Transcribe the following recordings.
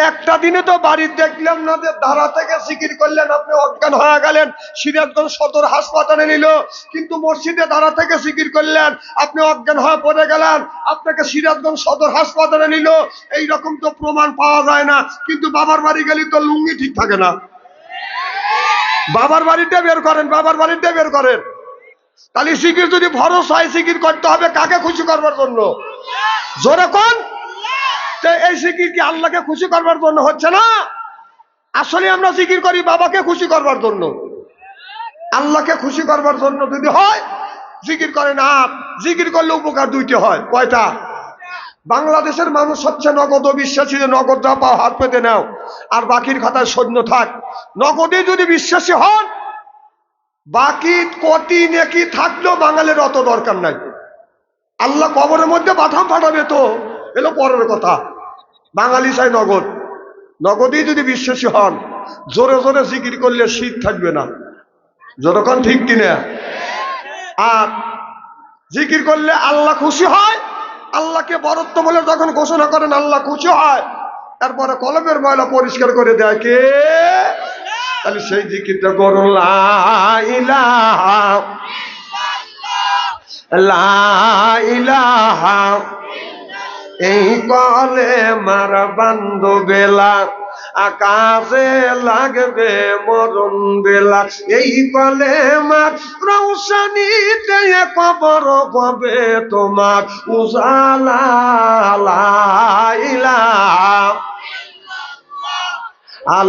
একটা দিনে তো বাড়ির দেখলাম না যে ধারা থেকে জিকির করলেন, আপনি অজ্ঞান হয়ে গেলেন, সিরাজগঞ্জ সদর হাসপাতালে নিল। কিন্তু মসজিদে ধারা থেকে জিকির করলেন, আপনি অজ্ঞান হয়ে পড়ে গেলেন, আপনাকে সিরাজগঞ্জ সদর হাসপাতালে নিল। এইরকম তো প্রমাণ পাওয়া যায় না। কিন্তু বাবার বাড়ি গেলে তো লুঙ্গি ঠিক থাকে না। বাবার বাড়িতে বের করেন, বাবার বাড়িতে বের করেন। তাহলে জিকির যদি ফরজ হয়, জিকির করতে হবে কাকে খুশি করবার জন্য? জোরে কোন? এই জিকির কি আল্লাহকে খুশি করবার জন্য হচ্ছে না? আসলে আমরা জিকির করি বাবাকে খুশি করবার জন্য। আল্লাহকে খুশি করবার জন্য যদি হয় জিকির করেন। আর জিকির করলে উপকার দুইটি হয়। কয়টা? বাংলাদেশের মানুষ হচ্ছে নগদ বিশ্বাসী, নগদ যা পাও হাত পেতে নাও আর বাকির খাতায় সৈন্য থাক। নগদে যদি বিশ্বাসী হন, বাকি কোটি নেকি থাকলেও বাঙালির অত দরকার নাই। আল্লাহ কবরের মধ্যে বাথাম ফাটাবে তো এলো পরের কথা। বাঙালি চাই নগদ। নগদেই যদি বিশ্বাসী হন, জোরে জোরে জিকির করলে শীত থাকবে না। যতক্ষণ ঠিক কিনা? আর জিকির করলে আল্লাহ খুশি হয়। আল্লাহকে বরত্ব বলে যখন ঘোষণা করেন, আল্লাহ খুশি হয়। তারপরে কলমের ময়লা পরিষ্কার করে দেয় কে? তাহলে সেই জিকিরটা করুন, লা ইলাহা লা ইলাহা। এই কলে মার বান্ধবেলা আকাশে লাগবে মরণ বেলা। এই কলে মার রৌশনীতে কবর পাবে তোমার উজালা। লা ইলাহা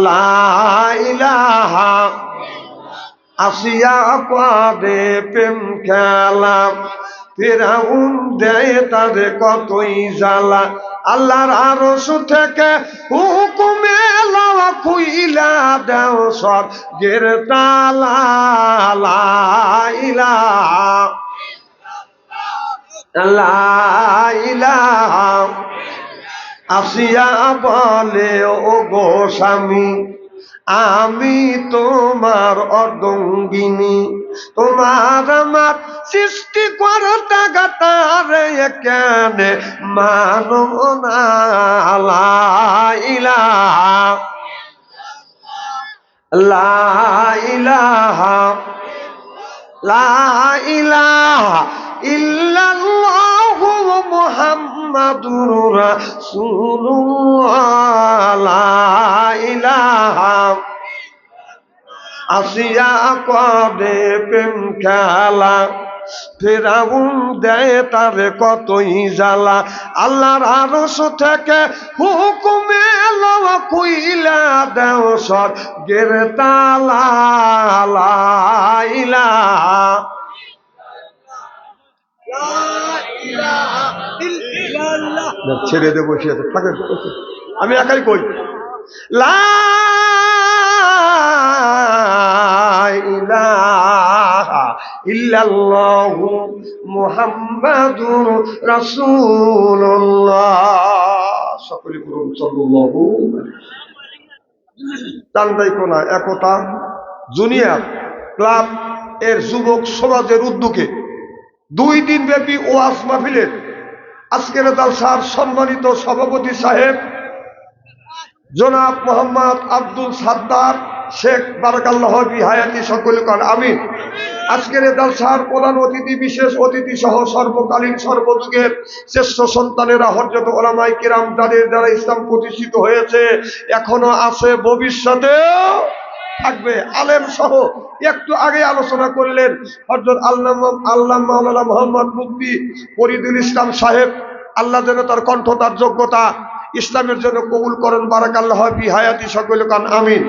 লা ইলাহা। আসিয়া পাবে প্রেম খেলা, ফেরাউন দেয় তারে কতই জ্বালা। আল্লাহর আরশ থেকে হুকুমে লওয়া খুইলা দেও স্বর্গের তালা। লা ইলাহা লা ইলাহা। আসিয়া বলে ও গো স্বামী, আমি তোমার অর্ধঙ্গিনী, তোমার আমার সৃষ্টি করতা গাতারে কেন মানো না। লা ইলাহা লা ইলাহা লা ইলাহা ইল্লাল্লাহু মুহাম্মাদুর রাসূলুল্লাহ। লা ইলাহা। আসিয়া করে প্রেম খেলা, ফেরাউন দেয় তারে কতই জ্বালা। আল্লাহর আরশ থেকে হুকুমে লওয়া খুইলা দেও স্বর্গের তালা। লা ইলাহা ছেড়ে দে, বসিয়ে থাকেন, আমি একাই কই। লা ইলাহা ইল্লাল্লাহু মুহাম্মাদুর রাসূলুল্লাহ। সকলে বলুন সাল্লাল্লাহু। চান্দাই কোনা একতা জুনিয়র ক্লাব এর যুবক সমাজের উদ্যোগে 2 দিন ব্যাপী ওয়াজ মাহফিলের আজকের জালসার সম্মানিত সভাপতি সাহেব জনাব মোহাম্মদ আব্দুল সাত্তার শেখ বারাকাল্লাহ ফি হায়াতি, সকলে কান আমিন। আজকের জালসার প্রধান অতিথি, বিশেষ অতিথি সহ সর্বকালীন সর্বযুগের শ্রেষ্ঠ সন্তানেরা, হযরত উলামায়ে কিরাম, যাদের দ্বারা ইসলাম প্রতিষ্ঠিত হয়েছে, এখনো আছে, ভবিষ্যতেও থাকবে, আলেম সহ। একটু আগে আলোচনা করলেন হযরত আল্লামা মাওলানা মোহাম্মদ মুফতি ফরিদুল ইসলাম সাহেব। আল্লাহ যেন তার কণ্ঠ, তার যোগ্যতা ইসলামের জন্য কবুল করেন। বারাকাল্লাহ ফি হায়াতি, সকলে কান আমিন।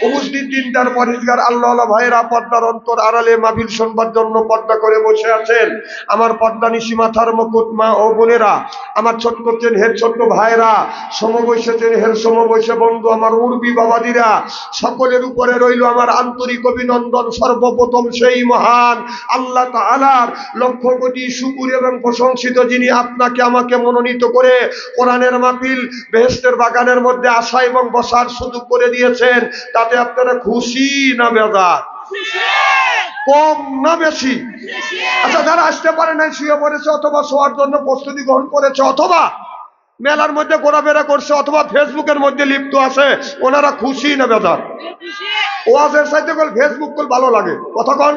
উপস্থিত দিনদার পরিষ্কার আল্লাহ ভাইয়েরা, পর্দার অন্তর আড়ালে মাহফিল শুনবার জন্য পর্দা করে বসে আছেন আমার পর্দা নিশি মাথার মুকুট মা ও বোনেরা, আমার ছোট্ট চেনহের ছোট্ট ভাইয়েরা, সমবয়সে চেনহের সমবয়সে বন্ধু, আমার উর্বি বাবাদিরা, সকলের উপরে রইল আমার আন্তরিক অভিনন্দন। সর্বপ্রথম সেই মহান আল্লাহ তাআলার লক্ষ কোটি শুকর এবং প্রশংসিত, যিনি আপনাকে আমাকে মনোনীত করে কোরআনের মাহফিল বেহেশতের বাগানের মধ্যে আসা এবং বসার সুযোগ করে দিয়েছেন। তাতে আপনারা খুশি না বেজার? কম না বেশি? আচ্ছা, যারা আসতে পারে নাই, শুয়ে পড়েছে অথবা শোয়ার জন্য প্রস্তুতি গ্রহণ করেছে অথবা মেলার মধ্যে ঘোরাফেরা করছে অথবা ফেসবুকের মধ্যে লিপ্ত আছে, ওনারা খুশি না বেজার? ওয়াজের সাইতে কল ফেসবুক কল ভালো লাগে, কথা কন?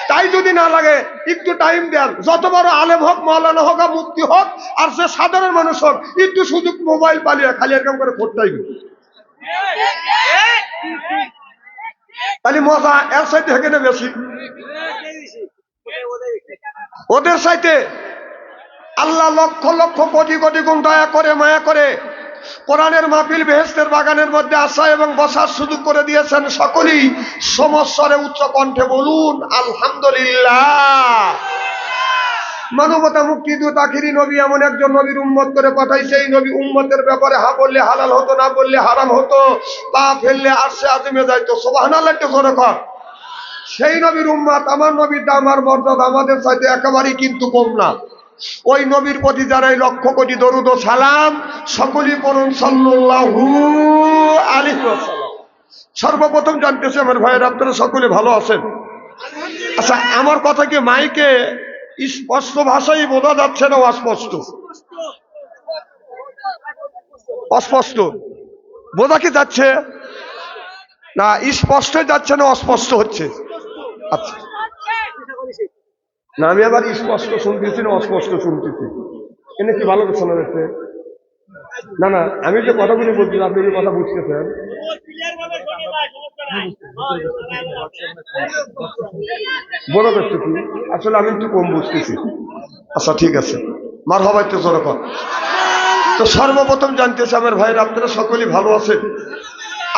তাই যদি না লাগে একটু টাইম দেন, যত বড় আলেম হোক, মাওলানা হোক, মুফতি হোক, আর সে সাধারণ মানুষ হোক, একটু শুধু মোবাইল পালিয়ে খালি এরকম করে ফোটাই, তাহলে মজা এর সাইতে থেকে না বেশি? ওদের সাইতে আল্লাহ লক্ষ লক্ষ কোটি কোটি গুণ দয়া করে মায়া করে কোরআনের মাহফিল বেহেশতের বাগানের মধ্যে আসা এবং বসার সুযোগ করে দিয়েছেন। সকলেই সমস্বরে উচ্চ কণ্ঠে বলুন আলহামদুলিল্লাহ। মানবতা মুক্তি দূত আখিরি নবী এমন একজন নবীর উম্মত করে পাঠাইছে, এই নবী উম্মতের ব্যাপারে হা বললে হালাল হতো, না বললে হারাম হতো, পা ফেললে আরশে আযমে যাইতো। সুবহানাল্লাহ, একটু জোরে কর। সেই নবীর উম্মত, আমার নবীর দাম আর মর্যাদা আমাদের সাথে একেবারেই কিন্তু কম না। ওই নবীর প্রতি যারা লক্ষ কোটি দরুদ ও সালাম, সকলেই পড়ুন সাল্লাল্লাহু আলাইহি ওয়াসাল্লাম। সর্বপ্রথম জানতেছি আমার ভাইয়েরা, আপনারা সকলে ভালো আছেন? আচ্ছা, আমার কথা কি মাইকে স্পষ্ট ভাষায় বোঝা যাচ্ছে না অস্পষ্ট? অস্পষ্ট বোঝা কি যাচ্ছে না? স্পষ্ট যাচ্ছে না অস্পষ্ট হচ্ছে? আচ্ছা, না আমি আবার স্পষ্ট শুনতেছি না অস্পষ্ট শুনতেছি, এনে কি ভালো শোনা যাচ্ছে? না না, আমি যে কথাগুলি বলছি আপনি যে কথা বুঝতেছেন, বড় যাচ্ছে কি? আসলে আমি একটু কম বুঝতেছি। আচ্ছা ঠিক আছে, মারহাবা, একটু জোরে কর। তো সর্বপ্রথম জানতেছি আমার ভাইয়ের, আপনারা সকলেই ভালো আছেন?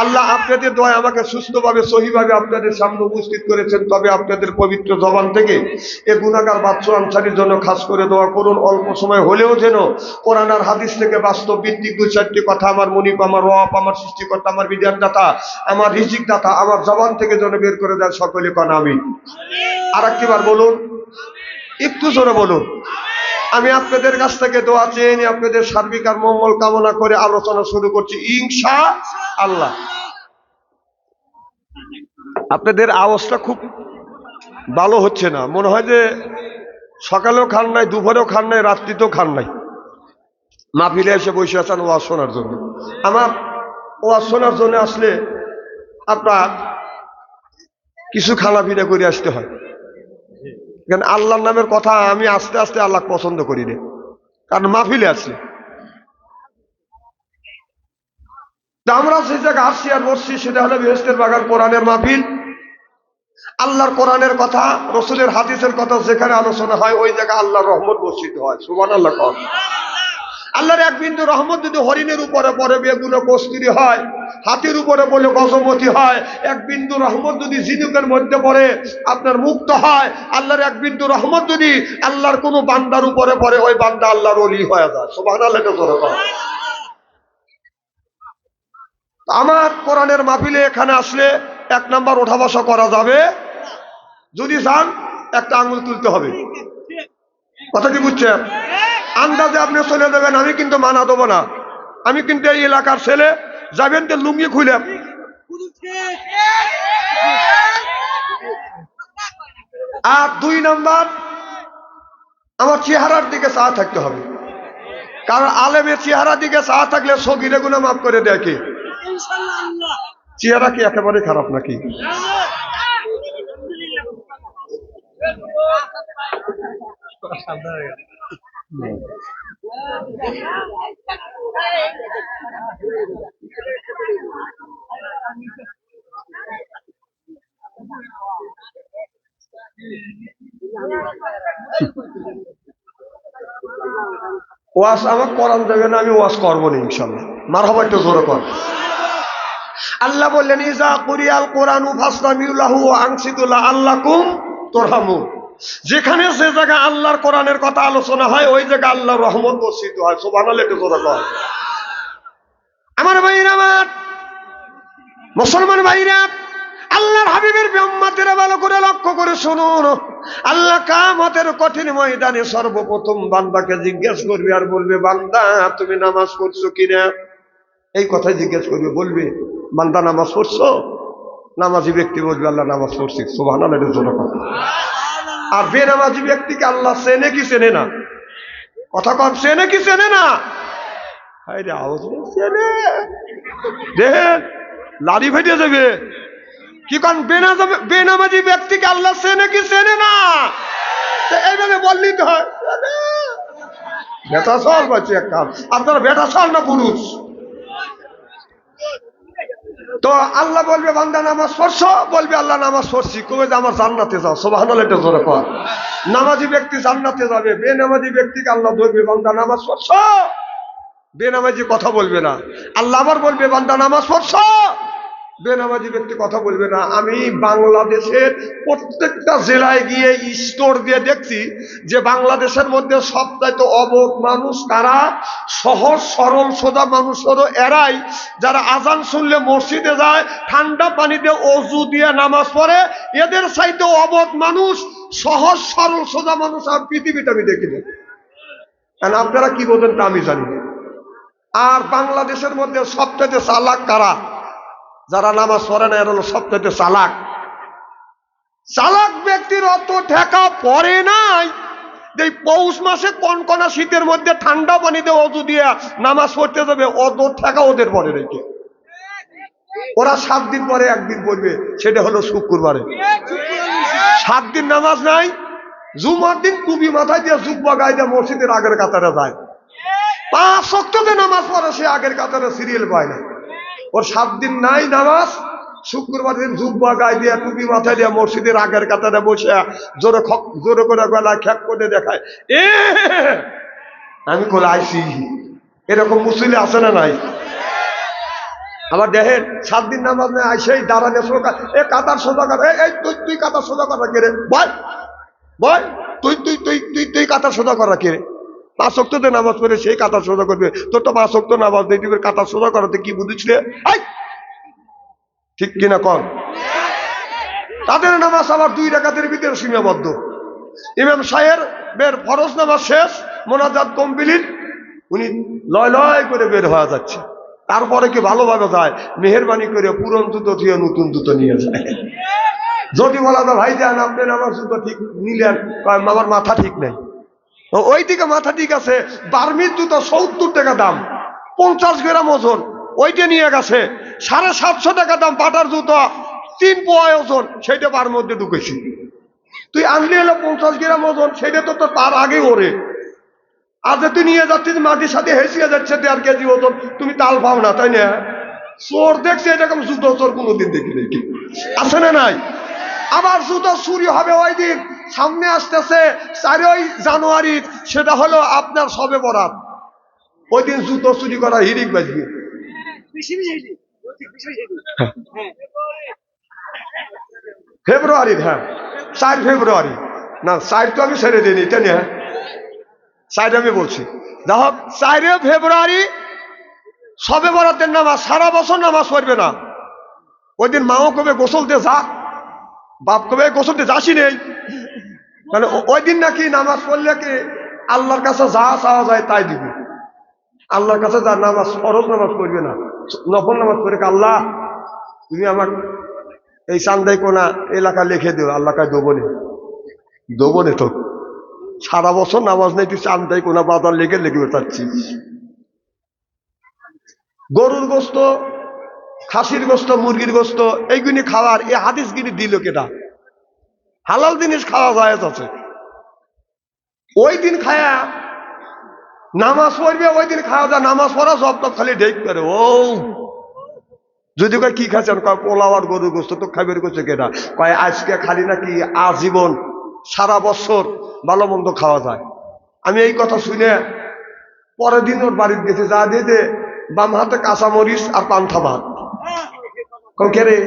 আল্লাহ আপনাদের দোয়া আমাকে সুস্থভাবে সহিভাবে আপনাদের সামনে উপস্থিত করেছেন। তবে আপনাদের পবিত্র জবান থেকে এ গুনাহগার বাচ্চু আনসারীর জন্য খাস করে দোয়া করুন, অল্প সময় হলেও যেন কোরআন আর হাদিস থেকে বাস্তব ভিত্তিক দু চারটি কথা আমার মুনিব, আমার রব, আমার সৃষ্টিকর্তা, আমার বিধানদাতা, আমার রিজিক দাতা আমার জবান থেকে যেন বের করে দেন। সকলে কন আমিন। আর একবার বলুন, একটু জোরে বলুন। আমি আপনাদের কাছ থেকে দোয়া চেয়ে নিয়ে আপনাদের সার্বিক আর মঙ্গল কামনা করে আলোচনা শুরু করছি ইনশাআল্লাহ। আপনাদের আওয়াজটা খুব ভালো হচ্ছে না, মনে হয় যে সকালেও খান নাই, দুপুরেও খান নাই, রাত্রিতেও খান নাই, মাহফিলে এসে বসে আছেন ওয়াজ শোনার জন্য। আমার ওয়াজ শোনার জন্য আসলে আপনার কিছু খানা পিনা করে আসতে হয়, কারণ আল্লাহর নামের কথা আমি আস্তে আস্তে আল্লাহ পছন্দ করি না, কারণ মাহফিলে আছে। আমরা যে জায়গায় আসছি আর বসছি সেটা হলো বেহেশতের বাগান কোরআনের মাহফিল। আল্লাহর কোরআনের কথা, রসুলের হাদিসের কথা যেখানে আলোচনা হয় ওই জায়গায় আল্লাহর রহমত বর্ষিত হয়। সুবহানাল্লাহ কর। আল্লাহর এক বিন্দু রহমত যদি হরিণের উপরে পড়ে বেগুনো কস্তুরী হয়, হাতির উপরে বলে গজমতি হয়, এক বিন্দু রহমত যদি ঝিনুকের মধ্যে পড়ে আপনার মুক্ত হয়, আল্লাহর এক বিন্দু রহমত যদি আল্লাহর কোনো বান্দার উপরে পড়ে ওই বান্দা আল্লাহর ওলি হয়ে যায়। সুবহানাল্লাহ কর। আমার কোরআনের মাহফিলে এখানে আসলে এক নাম্বার ওঠা বসা করা যাবে, যদি চান একটা আঙুল তুলতে হবে। কথা কি বুঝছেন? আন্দাজে আপনি চলে দেবেন, আমি কিন্তু মানা দেবো না। আমি কিন্তু এই এলাকার ছেলে, যাবেন তো লুঙ্গি খুলে। আর দুই নাম্বার, আমার চেহারার দিকে চা থাকতে হবে, কারণ আলেমের চেহারার দিকে চা থাকলে সগীরে গুনাহ মাফ করে দেয় কে? চেহারা কি একেবারে খারাপ নাকি? ওয়াজ আমার করান যাবে না, আমি ওয়াজ করবো না ইনশাল্লাহ। মারহাবা, একটু জোরে কর। আল্লাহ বললেন ইজা কুরিয়াল কোরআনু ফাসতামিউ লাহু ওয়া আনসিতু লাআল্লাকুম তুরহামুন। যেখানে যে জায়গা আল্লাহর কোরআনের কথা আলোচনা হয় ওই জায়গা আল্লাহর রহমত বর্ষিত হয়। সুবহানাল্লাহ, একটু জোরে কর। আমার ভাইরা, আমার মুসলমান ভাইরা, আল্লাহর হাবিবের উম্মতেরা ভালো করে লক্ষ্য করে শুনুন। আল্লাহ কিয়ামতের কঠিন ময়দানে সর্বপ্রথম বান্দাকে জিজ্ঞেস করবে আর বলবে, বান্দা তুমি নামাজ পড়ছো কিনা? এই কথাই জিজ্ঞেস করবে, বলবে বান্দা নামাজ পড়ছো? নামাজি ব্যক্তি বলবে আল্লাহ নামাজ পড়ছি। সুবহানাল্লাহ, এটা জোরে কথা। আর বেনামাজি ব্যক্তিকে আল্লাহ চেনে কি চেনে না? কথা কম, চেনে কি চেনে না? হায় রে আওয়াজ দেখছে রে, দেখেন লাড়ি ফেটে যাবে। কি কারণ বেনামাজি ব্যক্তিকে আল্লাহ চেনে কি চেনে না? এইভাবে বললেই তো হয়। বেটা চল পাচ্ছি একটা, আপনারা বেটা চল না পুরুষ। তো আল্লাহ বলবে বান্দা নামাজ পড়ছো, বলবে আল্লাহ নামাজ পড়ছি, কবে যে আমার জান্নাতে যাও, সুবহানাল্লাহ এটা জোরে কর। নামাজি ব্যক্তি জান্নাতে যাবে, বেনামাজি ব্যক্তিকে আল্লাহ ধরবে বান্দা নামাজ পড়ছো, বেনামাজি কথা বলবে না। আল্লাহ আবার বলবে বান্দা নামাজ পড়ছো, বেনামাজি ব্যক্তি কথা বলবে না। আমি বাংলাদেশের প্রত্যেকটা জেলায় গিয়ে স্টোর দিয়ে দেখছি যে বাংলাদেশের মধ্যে সবচাইতে অবধ মানুষ কারা, সহজ সরল সোজা মানুষ হলো এরাই, যারা আজান শুনলে মসজিদে যায়, ঠান্ডা পানিতে অজু দিয়ে নামাজ পড়ে। এদের চাইতে অবধ মানুষ, সহজ সরল সোজা মানুষ আর পৃথিবীতে আমি দেখিনি। কারণ আপনারা কি বোঝেন তা আমি জানি না। আর বাংলাদেশের মধ্যে সবচাইতে চালাক কারা, যারা নামাজ পড়ে না, এর হলো সবচেয়ে চালাক। চালাক ব্যক্তির অত ঠেকা পড়ে নাই। এই পৌষ মাসে কনকনা শীতের মধ্যে ঠান্ডা পানিতে অজু দিয়ে নামাজ পড়তে যাবে, অত ঠেকা ওদের পরে রেখে। ওরা 7 দিন পরে একদিন পড়বে, সেটা হলো শুক্রবারে। 7 দিন নামাজ নাই, জুমার দিন টুপি মাথায় দিয়ে জুব্বা গায়ে দিয়ে মসজিদের আগের কাতারে যায়। 5 ওয়াক্তে নামাজ পড়ে, সে আগের কাতারে সিরিয়াল পায় না। ওর 7 দিন নাই নামাজ, শুক্রবার দিন জুব্বা গায়ে দিয়ে টুপি মাথায় দিয়ে মসজিদের আগের কাতারে বসে জোরে জোরে করে গলায় খ্যাক করে দেখায়, এ আমি করে আইসি। এরকম মুসলিম আছে না নাই? আবার দেখেন 7 দিন নামাজ নেই, আইসেই দাঁড়ানে সোজা, এ কাতার সোজা কর, এই তুই কাতার সোজা করা কে রে, বল বল, তুই কাতার সোজা করা কে রে? 5 ওয়াক্তে নামাজ পড়ে সেই কাতার সোজা করবে, তোর তো 5 ওয়াক্ত নামাজ নেই, তুই কাতার সোজা করাতে কি বুঝিস রে? ঠিক কিনা কর? তাদের নামাজ আবার 2 রাকাতের ভিতরে সীমাবদ্ধ। ইমাম সাহেবের ফরজ নামাজ শেষ, মোনাজাত কমপ্লিট, উনি লয় লয় করে বের হয়ে যাচ্ছে। তারপরে কি ভালোভাবে যায়, মেহেরবানি করে পুরন জুতো দিয়ে নতুন জুতো নিয়ে যায়। যদি বলা যায় ভাই যান আপনি আমার জুতো ঠিক নিলেন, আমার মাথা ঠিক নেই। ওই দিকে মাথা ঠিক আছে, বার্মির জুতো 70 টাকা দাম, 50 গ্রাম ওজন, ওইটা নিয়ে গেছে। 750 টাকা দাম পাটার জুতো, 3 পোয়া ওজন, সেইটা পার মধ্যে ঢুকেছি। তুই আনলি হলো 50 গ্রাম ওজন, সেটা তো তার আগে ওরে। আজ তুই নিয়ে যাচ্ছিস মাটির সাথে হেসিয়ে যাচ্ছে 1.5 কেজি ওজন, তুমি তাল পাও না, তাই না? চোর দেখছে এরকম জুতো চোর কোনোদিন দেখি নাকি, আছে না নাই? আবার জুতো চুরি হবে ওই দিন, সামনে আসতেছে 4ই জানুয়ারি, সেটা হলো আপনার সবে বরাত। ওই দিন জুতো চুরি করা হিড়িক বাজবে। ফেব্রুয়ারি, হ্যাঁ 4 ফেব্রুয়ারি না, 4 তো আমি ছেড়ে দিইনি, এটা নিয়ে 4 আমি বলছি। যাই হোক, 4 ফেব্রুয়ারি সবে বরাতের নামাজ, সারা বছর নামাজ পড়বে না। ওই দিন মাও কবে গোসল দিয়ে যা, বাপ কবে গোসল দিয়ে যাসি নেই, মানে ওই দিন নাকি নামাজ পড়লে কি আল্লাহর কাছে যা চাওয়া যায় তাই দিবে। আল্লাহর কাছে যা নামাজ, ফরজ নামাজ পড়বে না, নফল নামাজ পড়ে, আল্লাহ তুমি আমার এই চান্দাই কোনা এলাকা লিখে দিও, আল্লাহ কাছে দেবো নে তো। সারা বছর নামাজ নেই, তুই চান্দাই কোনা বাজার লিখে লিখবে চাচ্ছিস। গরুর গোস্ত, খাসির গোস্ত, মুরগির গোস্ত, এইগুলি খাওয়ার এই হাদিস গিনি দিল কেটা? হালাল জিনিস খাওয়া যায় আছে। ওই দিন খায়া নামাজ পড়বে, ওই দিন খাওয়া যায়, নামাজ পড়া সব তো খালি ঢেক করে। ও যদি কয় কি খাচ্ছেন, কয় পোলাও আর গরুর গোস্ত, তো খাইবের করছে কেটা? কয় আজকে খালি নাকি আজীবন সারা বছর ভালো মন্দ খাওয়া যায়। আমি এই কথা শুনে পরের দিন ওর বাড়িতে গেছি, যা দিয়ে বাম হাতে কাঁচামরিচ আর পান্থা ভাত। কম কে রে,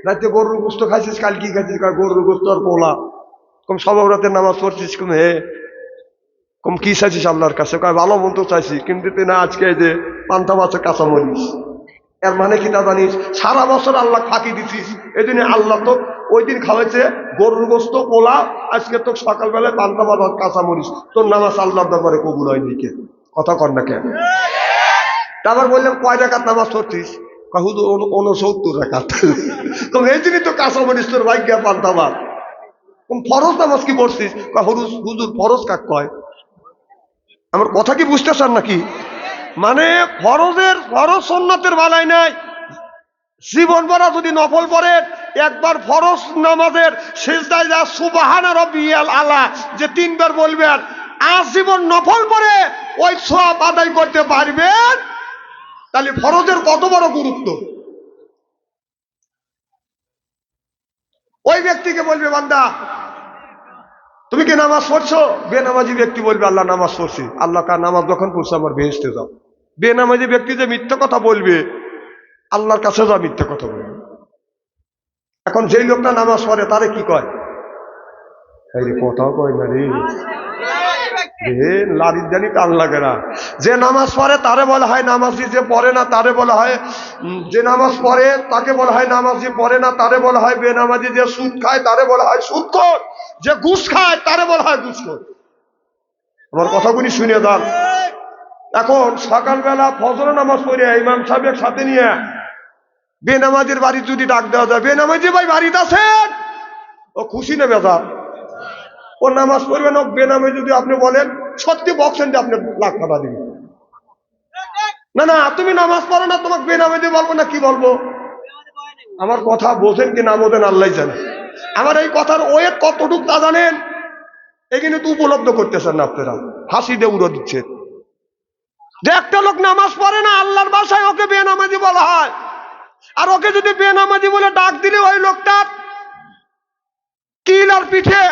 রাতে গরুর গোস্ত খাইছিস, কাল কি খাইছিস? গরুর গোস্ত আর পোলা। কম সব রাতে নামাজ পড়ছিস, কম হে, কম কি চাইছিস আল্লাহর কাছে? কয় ভালো মন্দ চাইছি, কিন্তু তুই না আজকে যে পান্থা মাছের কাঁচামরিচ। এর মানে কি তা জানিস? সারা বছর আল্লাহ ফাঁকি দিছিস, এই জন্য আল্লাহ তো ওই দিন খাওয়াইছে গরুর গোস্ত পোলা, আজকে তো সকালবেলায় পান্থা মাছ আর কাঁচামরিচ। তোর নামাজ আল্লাহর দরবারে কবুল হয়নি কে? কথা কর না কেন? তারপর বললাম কয় রাকাত নামাজ পড়ছিস? হুজুর 69 রাকাত। কম এই জন্যই তো কাঁচামরিচ তোর ভাগ্য পান্থা ভাত। কম ফরজ নামাজ কি পড়ছিস? হুজুর ফরজ কাক কয়? আমার কথা কি বুঝতে চান নাকি? মানে ফরজ সুন্নতের বেলায় নাই, জীবন ভরা যদি নফল পড়েন, একবার ফরজ নামাজের সিজদায় যা সুবহানা রাব্বিয়াল আলা যে 3 বার বলবেন, আজীবন নফল পড়ে ওই সওয়াব আদায় করতে পারবেন। তাহলে ফরজের কত বড় গুরুত্ব। ওই ব্যক্তিকে বলবে, বান্দা তুমি কি নামাজ পড়ছো? বেনামাজি ব্যক্তি বলবে, আল্লাহ নামাজ পড়ছি। আল্লাহ কার নামাজ যখন পড়ছো আমার বেহেশতে যাও। বেনামাজি ব্যক্তি যে মিথ্যা কথা বলবে, আল্লাহর কাছে যা মিথ্যা কথা বলবে। এখন যেই লোকটা নামাজ পড়ে তারে কি কয়? কথাও কয় না রে, লারির জানি টান লাগে না। যে নামাজ পড়ে তারে বলা হয় নামাজি, যে পড়ে না তারে বলা হয়, যে নামাজ পড়ে তাকে বলা হয় নামাজি, পড়ে না তারে বলা হয় বেনামাজি। যে সুদ খায় তারে বলা হয় সুদখোর, যে ঘুষ খায় তারে বলা হয় ঘুষখোর। আমার কথাগুলি শুনে যান। এখন সকালবেলা ফজর নামাজ পড়ে ইমাম সাহেবের সাথে নিয়ে বেনামাজির বাড়ি যদি ডাক দেওয়া যায়, বেনামাজি ভাই বাড়িতে আছেন, ও খুশি নেবে যা, ও নামাজ পড়বেন। ও বেনামাজি যদি আপনি বলেন সত্যি বকছেন যে আপনি লাখ টাকা দিবেন, না না তুমি নামাজ পড়ো না, তোমাকে বেনামাজি বলবো না কি বলবো? আমার কথা বোঝেন কি না বোঝেন আল্লাহ জানে। আমার এই কথার ওয়েট কতটুক তা জানেন? এখানে তো উপলব্ধ করতেছেন না আপনারা, হাসি দিয়ে উড়ো দিচ্ছেন। যে একটা লোক নামাজ পড়ে না, আল্লাহর ভাষায় ওকে বেনামাজি বলা হয়। আর ওকে যদি বেনামাজি বলে ডাক দিলে ওই লোকটা কিল আর পিঠে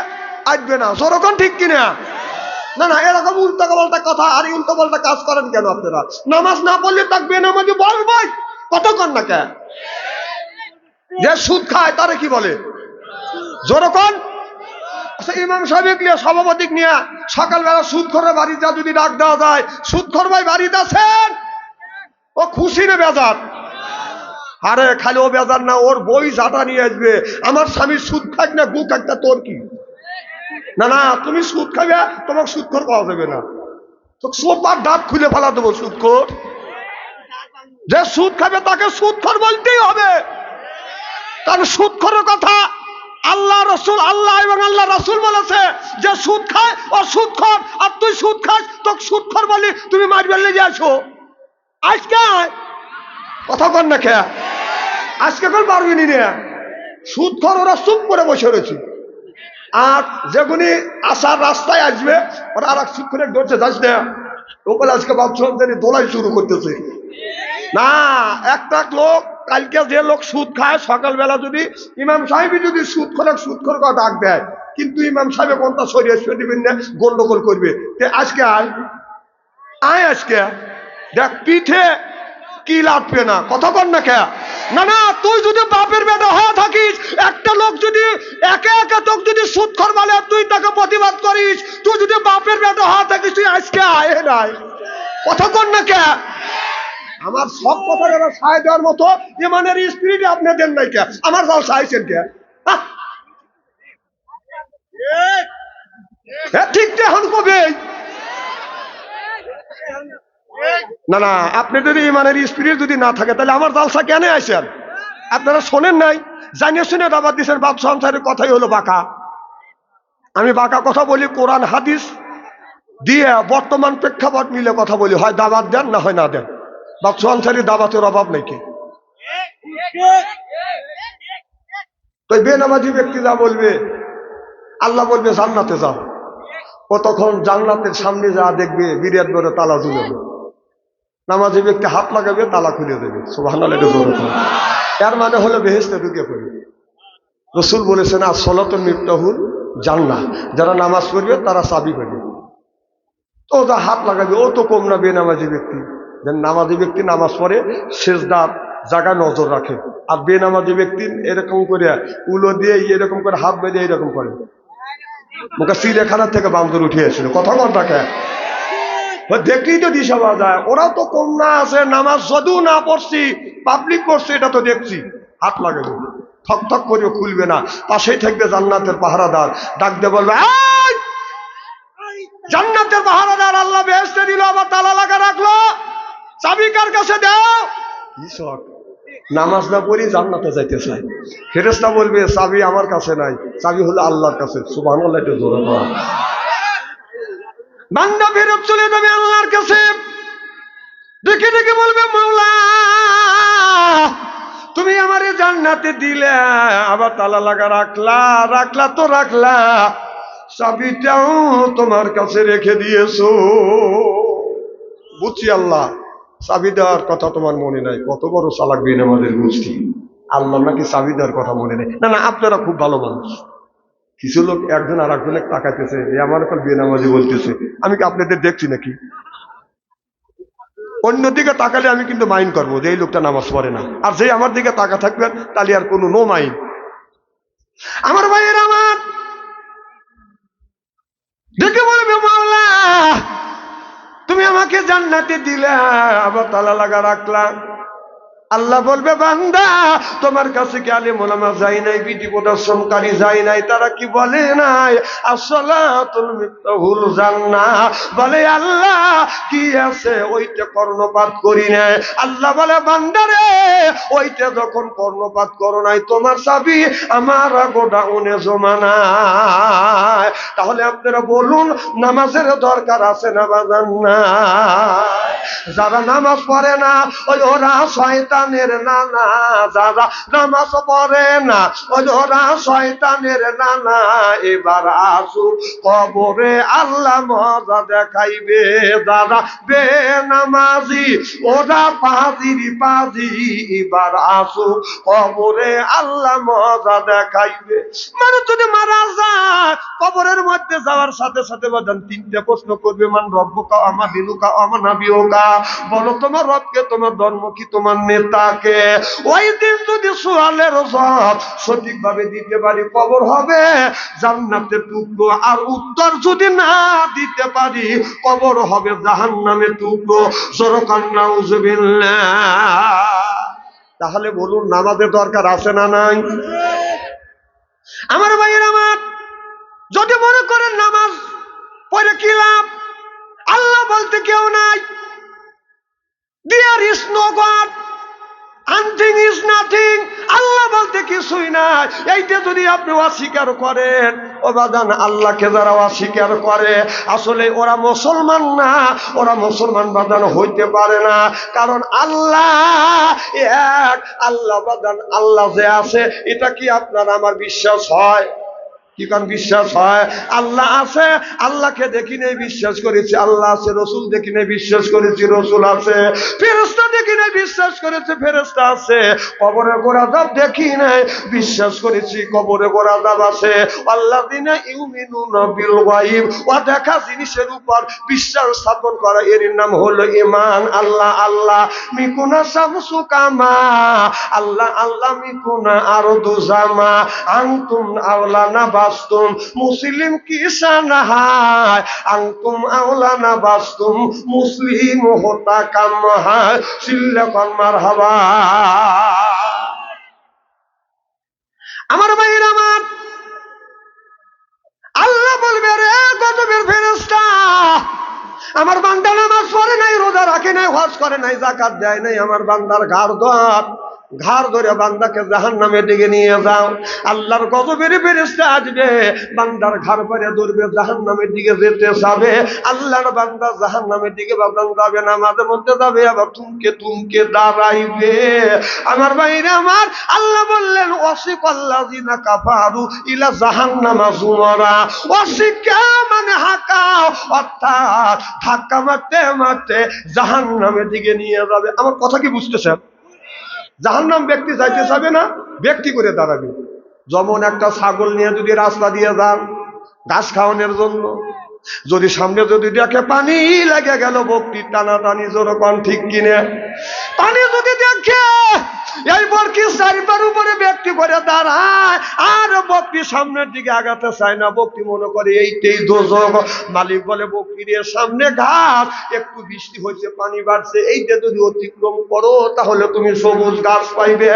আসবে না। যেরকম ঠিক কিনা? না না, এরকম উল্টা পাল্টা কথা আর উল্টা পাল্টা কাজ করেন কেন আপনারা? নামাজ না পড়লে তাকে বেনামাজি বলবাই, কতক্ষণ না কে? যে সুদ খায় তারে কি বলে? যেরকম ইমাম সাহেব নিয়ে সভাপতি নিয়ে সকালবেলা সুদখোরের বাড়ি যা যদি ডাক দেওয়া যায়, সুদখোর ভাই বাড়িতে আছেন, ও খুশি না বেজার? আরে খালি ও বেজার না, ওর বই জাটা নিয়ে আসবে, আমার স্বামীর সুদ খাক না গু খাক না তোর কি? না না, তুমি সুদ খাবে, তোমাকে সুদখোর পাওয়া যাবে না, তো সোপার দাঁত খুলে ফেলা দেবো সুদখোর। যে সুদ খাবে তাকে সুদখোর বলতেই হবে, কারণ সুদখোরের কথা আল্লাহ রসুল, আল্লাহ এবং আল্লাহ রসুল বলেছে যে সুদ খায় ও সুদখোর। আর তুই সুদ খাস, তোকে সুদখোর বলি, তুমি মার বেলে যে আসো আজকে কথা কর না খেয়া, আজকে কোন পারবি নি রে? সুদখোর ওরা চুপ করে বসে রয়েছে। আর যেগুলি আসার রাস্তায় আসবে ওরা আর এক সুদখোরের ধরছে, যাস না ওগুলো আজকে ভাবছিলাম যে দোলাই শুরু করতেছে না। একটা লোক কালকে যে লোক সুদ খায়, সকালবেলা যদি ইমাম সাহেবই যদি সুদখোর ডাক দেয়, কিন্তু ইমাম সাহেব কোনটা সরিয়ে দিবেন না, গন্ডগোল করবে। আজকে আয় আজকে দেখ পিঠে কি লাগবে না, কথা কর না কে? না না, তুই যদি বাপের বেটা হয়ে থাকিস, একটা লোক যদি একে একে তোকে যদি সুদখোর বলে তুই তাকে প্রতিবাদ করিস, তুই যদি বাপের বেটা হয়ে থাকিস, তুই আজকে আয় নাই, কথা কর না কে? আমার সব কথা যারা সায় দেওয়ার মতো ইমানের স্পিরিট আপনি দেন নাই কে? আমার যাও সাইছেন কে? ঠিক এখন কবে? না না, আপনি যদি ইমানের স্পিরিট যদি না থাকে তাহলে আমার জালসা কেন আসেন? আপনারা শোনেন নাই, জানিয়ে শুনে দাবাত দিচ্ছেন। বাপ সংসারের কথাই হলো বাঁকা। আমি বাঁকা কথা বলি, কোরআন হাদিস দিয়ে বর্তমান প্রেক্ষাপট মিলে কথা বলি, হয় দাবাত দেন না হয় না দেন। বাপ সংসারের দাবাতের অভাব নেই কি? তো বেনামাজি ব্যক্তি যা বলবে, আল্লাহ বলবে জান্নাতে যাও, ও তখন জান্নাতের সামনে যা দেখবে বিরাট বড় তালা ঝুলে, নামাজি ব্যক্তি হাত লাগাবে তালা খুলে দেবে। সুবহানাল্লাহ, এর মানে হলো বেহেশতে ঢুকে পড়বে। রসুল বলেছেন আর সলাতুল মিফতাহুল জান্নাহ, যারা নামাজ পড়বে তারা চাবি পাবে। তো যা হাত লাগাবে ও তো কম না বেনামাজি ব্যক্তি। নামাজি ব্যক্তি নামাজ পড়ে সেজদার জায়গায় নজর রাখে, আর বেনামাজি ব্যক্তি এরকম করে উলো দিয়ে এরকম করে হাত বেঁধে এরকম করে, মুখে চিড়িয়াখানার থেকে বান্দর উঠে আসছিল, কথা কর থাকে দেখলেই তো দিশা পাওয়া যায়। ওরাও তো কম না আছে, নামাজ যদিও না পড়ছি পাবলিক করছে এটা তো দেখছি, হাত লাগাবে থক থক করে খুলবে না, পাশেই থাকবে জান্নাতের পাহারাদার, ডাক দিয়ে বলবে জান্নাতের পাহারাদার আল্লাহ বেহেশতে দিল, আবার তালা লাগা রাখলো, চাবি কার কাছে দাও? নামাজ না পড়ি জান্নাতে যাইতে চাই, ফেরেশতা বলবে চাবি আমার কাছে নাই, চাবি হলো আল্লাহর কাছে। সুবহানাল্লাহ, এটা জোরে বল। বান্দা ফেরত চলে যাবে আল্লাহর কাছে, ডেকে ডেকে বলবে, মাওলা তুমি আমারে জান্নাতে দিলে, আবার তালা লাগা রাখলা, রাখলা তো রাখলা, চাবিটাও তোমার কাছে রেখে দিয়েছো। বুঝছি আল্লাহ, চাবি দেওয়ার কথা তোমার মনে নাই। কত বড় চালাক বিন আমাদের গোষ্ঠী, আল্লাহ নাকি চাবি দেওয়ার কথা মনে নেই। না না, আপনারা খুব ভালো মানুষ। কিছু লোক একজন আর একজনের তাকাইতেছে, যে আমার এখন বেনামাজি বলতেছে, আমি কি আপনাদের দেখছি নাকি? অন্যদিকে তাকালে আমি কিন্তু মাইন্ড করবো যে এই লোকটা নামাজ পড়ে না, আর যে আমার দিকে তাকা থাকবেন তাহলে আর কোনো নো মাইন্ড। আমার ভাইয়ের আমার দেখে বলবে, মাওলা তুমি আমাকে জান্নাতে দিলে, আবার তালা লাগা রাখলা। আল্লাহ বলবে, বান্দা তোমার কাছে কি আলেম ওলামা যায় নাই, বিধি প্রদর্শনকারী যায় নাই? তারা কি বলে নাই আসসালাতুল মিফতাহুল জান্নাহ? বলে আল্লাহ কি আছে ওইটা কর্ণপাত করি নাই। আল্লাহ বলে, বান্দারে ওইটা যখন কর্ণপাত করো নাই, তোমার চাবি আমার গোডাউনে জমা নাই। তাহলে আপনারা বলুন, নামাজের দরকার আছে না বাজান না? যারা নামাজ পড়ে না ওই ওরা শয়তানের নানা, যারা নামাজ পড়ে না ওই ওরা শয়তানের নানা। এবার আসুক কবরে আল্লাহ মজা দেখাইবে, যারা বেনামাজি ওরা পাজির পাজি। এবার আসুক কবরে আল্লাহ মজা দেখাইবে। মানুষ যদি মারা যায়, কবরের মধ্যে যাওয়ার সাথে সাথে বাদান তিনটা প্রশ্ন করবে, মান রব্বুকা আমা দিনুকা আমা নাবিয়ুকা, বলো তোমার রবকে, তোমার ধর্ম কি, তোমার নেতাকে। ওই দিন যদি সোয়ালের জবাব সঠিকভাবে দিতে পারি, কবর হবে জান্নাতের টুকরো। আর উত্তর যদি না দিতে পারি, কবর হবে জাহান্নামের টুকরো। জোরকান নাউযুবিল্লাহ। তাহলে বলুন, নামাজের দরকার আছে না নাই? আমার ভাইয়ের আমার, যদি মনে করেন নামাজ পড়ে কি লাভ, আল্লাহ বলতে কেউ নাই, there is no God, nothing is nothing, আল্লাহ বলতে কিছুই নাই। এইটা যদি আপনি অস্বীকার করেন, ও বাজান, আল্লাহকে যারা অস্বীকার করে আসলে ওরা মুসলমান না, ওরা মুসলমান বাজান হইতে পারে না। কারণ আল্লাহ এক, আল্লাহ বাজান, আল্লাহ যে আছে এটা কি আপনার আমার বিশ্বাস হয়? কি কারণ বিশ্বাস হয়? আল্লাহ আছে, আল্লাহকে দেখি নেই বিশ্বাস করেছি, আল্লাহ আছে। রসুল দেখি নেই বিশ্বাস করেছি, রসুল আছে। ফেরেশতা দেখি নেই বিশ্বাস করেছে, ফেরেশতা আছে। কবরে গোরাজাব দেখি নাই, বিশ্বাস করেছি কবরে গোরাজাব আছে। আল্লাযিনা ইউমিনুনা বিল গায়ব, অদেখা জিনিসের উপর বিশ্বাস স্থাপন করা, এর নাম হলো ঈমান। আল্লাহ আল্লাহ মিকুনা শামসু কামা, আল্লাহ আল্লাহ মিকুনা আরদু জামা, আনতুম আওলানা বাস্তুম মুসলিম কিসানা হায়, আনতুম আওলানা বাস্তুম মুসলিম হতা কাম হায়। সিল্লাকান মারহাবা। আমার ভাইয়ের আমার, আল্লাহ বলবে, রে গজবের ফেরেশতা, আমার বান্দা নামাজ পড়ে নাই, রোজা রাখে নাই, হজ করে নাই, যাকাত দেয় নাই, আমার বান্দার ঘাড় ধরে বান্দাকে জাহান্নামের দিকে নিয়ে যাও। আল্লাহর গজবের ফেরেশতা আসবে, বান্দার ঘাড় ধরে ধরবে, জাহান্নামের দিকে যেতে যাবে। আল্লাহর বান্দা জাহান্নামের দিকে বাদান যাবে না, মাঝে মধ্যে যাবে, আবার থুমকে থুমকে দাঁড়াইবে। আমার ভাইরা আমার, আল্লাহ বললেন, ওয়াসিকাল্লাযিনা কাফারু ইলা জাহান্নামা যুমারা। ওয়াসিকা মানে হাঁকাও, অর্থাৎ ধাক্কা মারতে মারতে জাহান্নামের দিকে নিয়ে যাবে। আমার কথা কি বুঝতেছেন? জাহান্নাম ব্যক্তি যাইতে চাবে না, ব্যক্তি করে দাঁড়াবে। যেমন একটা ছাগল নিয়ে যদি রাস্তা দিয়ে যান ঘাস খাওয়ানোর জন্য, যদি সামনে যদি দেখে পানি লেগে গেল, বকটি টানাটানি যেরকম, ঠিক কিনে পানি যদি দেখে এরপর কি চারিবার উপরে ব্যক্তি করে দাঁড়ায়, আর বকটি সামনের দিকে আগাতে চায় না, বকটি মনে করে এইটাই দোজক। মালিক বলে, বকটির সামনে ঘাস, একটু বৃষ্টি হয়েছে, পানি বাড়ছে, এইটা যদি অতিক্রম করো তাহলে তুমি সবুজ ঘাস পাইবে,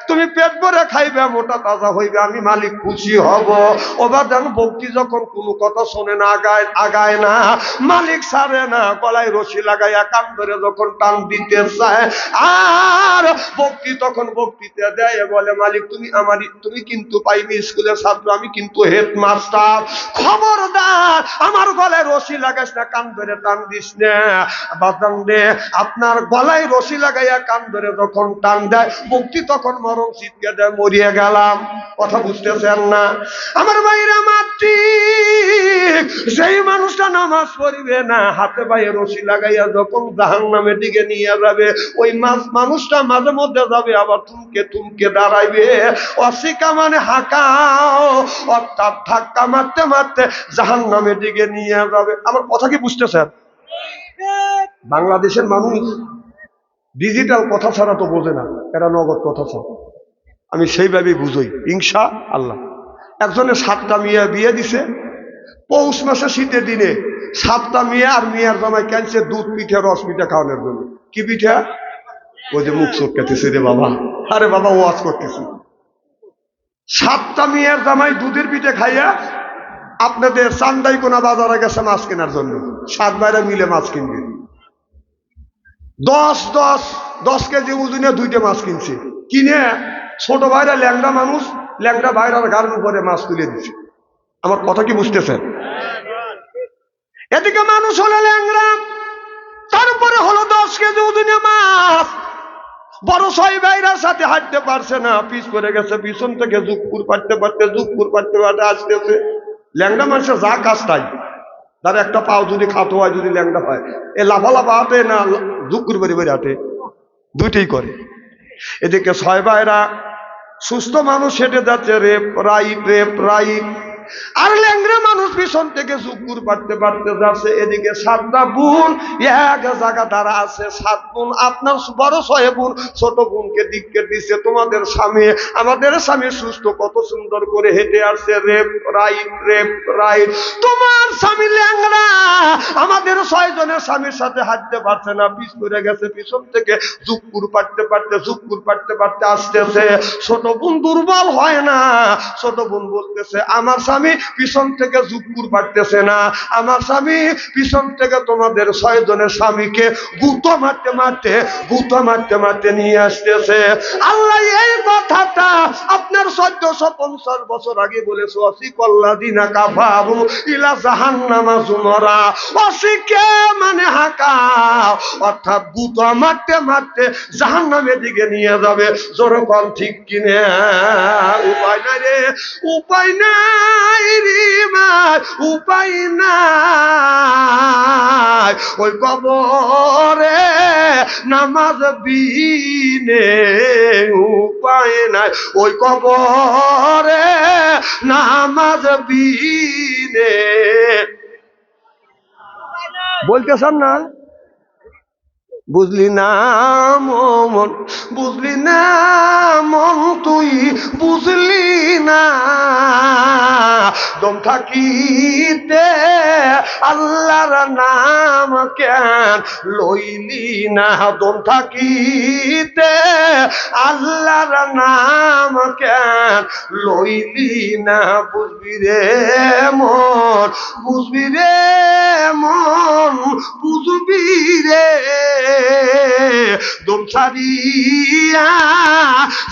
তুমি পেট ভরে খাইবে, মোটা তাজা হইবে, আমি মালিক খুশি হব। ওবাদান বকটি যখন কোনো কথা শোনে না, আগায় না, মালিক ছাড়ে না, গলায় রশি লাগাইয়া কান ধরে যখন টান দিতে চায়, আর আমার ভক্তি তখন বক্তৃতা দেয়, বলে মালিক তুমি কিন্তু পাইনি স্কুলের ছাত্র, আমি কিন্তু হেডমাস্টার, খবরদার আমার গলায় রশি লাগাস না, কান ধরে টান দিস না। বাজান রে, আপনার গলায় রশি লাগাইয়া কান ধরে যখন টান দেয়, ভক্তি তখন মরণ চিৎকে দেয়, মরিয়ে গেলাম। কথা বুঝতেছেন না আমার ভাইরা? মাতৃ সেই মানুষটা নামাজ পড়িবে না, হাতে পায়ে রশি লাগাইয়া যখন জাহান্নামের দিকে নিয়ে যাবে, ওই মানুষটা মাঝে মধ্যে যাবে, আবার থুমকে থুমকে দাঁড়াইবে। অশিকা মানে হাঁকাও, অর্থাৎ ধাক্কা মারতে মারতে জাহান্নামের দিকে নিয়ে যাবে। আমার কথা কি বুঝতেছেন? বাংলাদেশের মানুষ ডিজিটাল কথা ছাড়া তো বোঝে না, এরা নগদ কথা ছাড়া। আমি সেইভাবেই বুঝই ইনশা আল্লাহ। একজনের 7টা মেয়ে বিয়ে দিছে, পৌষ মাসে শীতের দিনে 7টা মেয়ে আর মেয়ের জামাই কেনছে দুধ পিঠা রস পিঠা খাওয়ানোর জন্য। কি পিঠা? ওই যে মুখ চটকাতেছে রে বাবা, আরে বাবা ওয়াজ করতেছি। 7টা মেয়ের জামাই দুধের পিঠে খাইয়া আপনাদের চান্দাইকোনা বাজারে গেছে মাছ কেনার জন্য। 7 ভাইরা মিলে মাছ কিনবে, 10 কেজি ওজনে 2টে মাছ কিনছে। কিনে ছোট ভাইরা ল্যাংড়া মানুষ, ল্যাংড়া ভাইরার গাড়ির উপরে মাছ তুলে দিচ্ছে। আমার কথা কি বুঝতেছেন? এদিকে মানুষ হলো ল্যাংড়া, তারপরে হলো 10 কেজি ওজনে মাছ। বড় 6 ভাইরার সাথে হাঁটতে পারছে না, পিছ করে গেছে, পিছন থেকে জুকপুর পাড়তে পারতে আসতেছে। ল্যাংড়া মানুষের যা কাজ তাই, তার একটা পাও যদি খাতো হয়, যদি ল্যাংড়া হয়, এ লাফালাফা হাঁটে না জুকুর বেরি বেরি হাঁটে, দুইটাই করে। এদিকে 6 ভাইরা সুস্থ মানুষ হেঁটে যাচ্ছে, রেপ রাইট, আর ল্যাংড়া মানুষ পিছন থেকে জুকুর পাড়তে যাচ্ছে। এদিকে 7টা বোন এক জায়গা দ্বারা আছে। 7 বোন আপনার বড় 6 বোন ছোট বোনকে দিককে দিচ্ছে, তোমাদের স্বামী আমাদের স্বামী সুস্থ, কত সুন্দর করে হেঁটে আসছে, রেপ রাইট। তোমার স্বামী ল্যাংড়া, আমাদের 6 জনের স্বামীর সাথে হাঁটতে পারছে না, পিছ করে গেছে, পিছন থেকে জুকুর পাড়তে আসতেছে। ছোট বোন দুর্বল হয় না, ছোট বোন বলতেছে আমার স্বামী পিছন থেকে জুকুর পাড়তেছে না, আমার স্বামী পিছন থেকে তোমাদের 6 জনের স্বামীকে গুঁতো মারতে নিয়ে আসতেছে। আল্লাহ এই কথাটা আপনার 1450 বছর আগে বলেছে, অসিকল্লাযিনা কাফারু ইলা জাহান্নামা যুমরা। অসিকে মানে হাঁকাও, অর্থাৎ গুঁতো মারতে জাহান্নামের দিকে নিয়ে যাবে। জোরকম ঠিক কিনে? উপায় নাই রে, উপায় নাই রে মার, উপায় নাই। ওই কবরে নামাজ বিনে উপায় নাই, ওই কবরে নামাজ বিনে। বলতেছেন না? বুঝলি না মন, বুঝলি না মন, তুই বুঝলি না। দম থাকিতে আল্লাহর নাম কেন লইলি না? দম থাকিতে আল্লাহর নাম কেন লইলি না? বুঝবি রে মন, বুঝবি রে মন, বুঝবি রে। দম ছাড়িয়া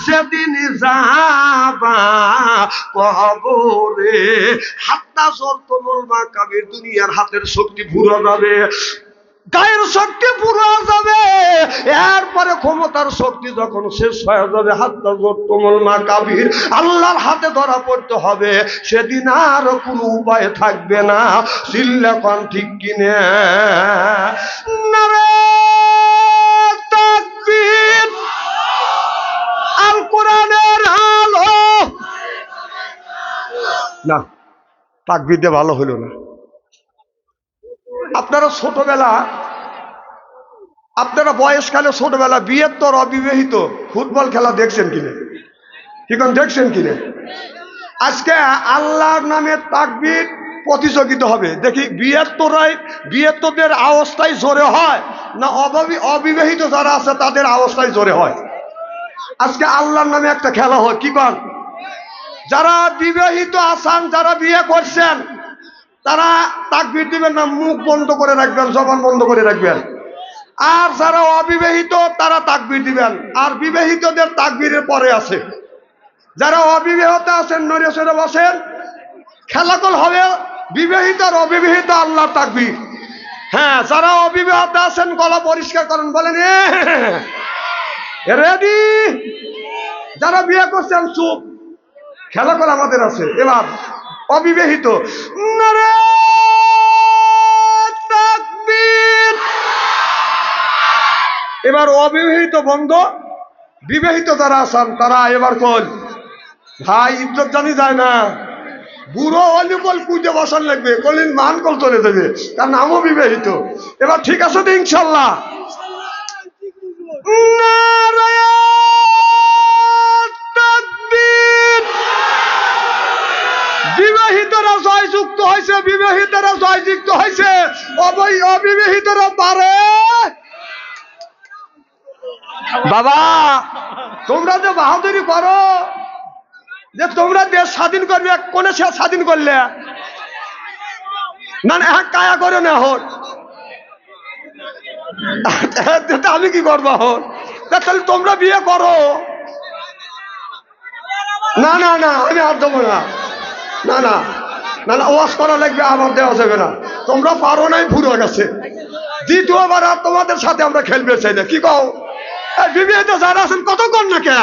সেদিন যাবা কবরে, হাতটা জর্তমল মা কাবের, দুনিয়ার হাতের শক্তি পুরো যাবে, গায়ের শক্তি পুরো যাবে, এরপরে ক্ষমতার শক্তি যখন শেষ হয়ে যাবে, হাতটা জর্তমল মা কাবির, আল্লাহর হাতে ধরা পড়তে হবে। সেদিন আর কোনো উপায় থাকবে না। চিল্লাখন ঠিক কিনে? নারে তাকবীর, আল কোরআনের আলো। না, তাকবীর দিয়ে ভালো হলো না। আপনারা ছোটবেলা, আপনারা বয়সকালে ছোটবেলা বিয়ের অবিবাহিত ফুটবল খেলা দেখছেন কিনা? কি কোন দেখছেন কিনা? আজকে আল্লাহর নামে তাকবীর প্রতিযোগিতা হবে, দেখি বিয়ের আওয়াজটাই জোরে হয় না অবিবাহিত যারা আছে তাদের আওয়াজটাই জোরে হয়। আজকে আল্লাহর নামে একটা খেলা হয়, কি কন? যারা বিবাহিত আছেন, যারা বিয়ে করছেন, তারা তাকবীর দিবেন না, মুখ বন্ধ করে রাখবেন, জবান বন্ধ করে রাখবেন। আর যারা অবিবাহিত তারা তাকবীর দিবেন, আর বিবাহিতদের তাকবীরের পরে আছে। যারা অবিবাহিত আছেন নড়ে সরে বসেন, খেলাকল হবে বিবাহিত আর অবিবাহিত, আল্লাহ তাকবীর। হ্যাঁ, যারা অবিবাহিত আছেন গলা পরিষ্কার করেন, বলেন রেডি। যারা বিয়ে করছেন চুপ, খেলাকল আমাদের আছে। এবার অবিবাহিত, নারে তাকবীর। এবার অবিবাহিত বন্ধ, বিবাহিত যারা আছেন তারা এবার কল ভাই ইজ্জত জানি যায় না, বুড়ো হলে কল পুজো বসান লাগবে, কলিন মান কল চলে যাবে, তার নামও বিবাহিত। এবার ঠিক আছে তো ইনশাল্লাহ। বিবাহিতরা জয়যুক্ত হয়েছে, বিবাহিতরা জয়যুক্ত হয়েছে, অবিবাহিতরা পারে। বাবা তোমরা যে বাহাদুরি করো যে তোমরা দেশ স্বাধীন করবে, কোন স্বাধীন করলে না কায়া করে না হন, আমি কি করবো হন? তাহলে তোমরা বিয়ে করো। না না না, আমি আর দেবো না, না না না না, ওয়াজ করা লাগবে, আমার দেওয়া যাবে না। তোমরা পারো নাই, ভুল হয়ে গেছে। দ্বিতীয়বার আর তোমাদের সাথে আমরা খেলবে চাই না, কি কও? বিবাহিত যারা আছেন কতক্ষণ না কে,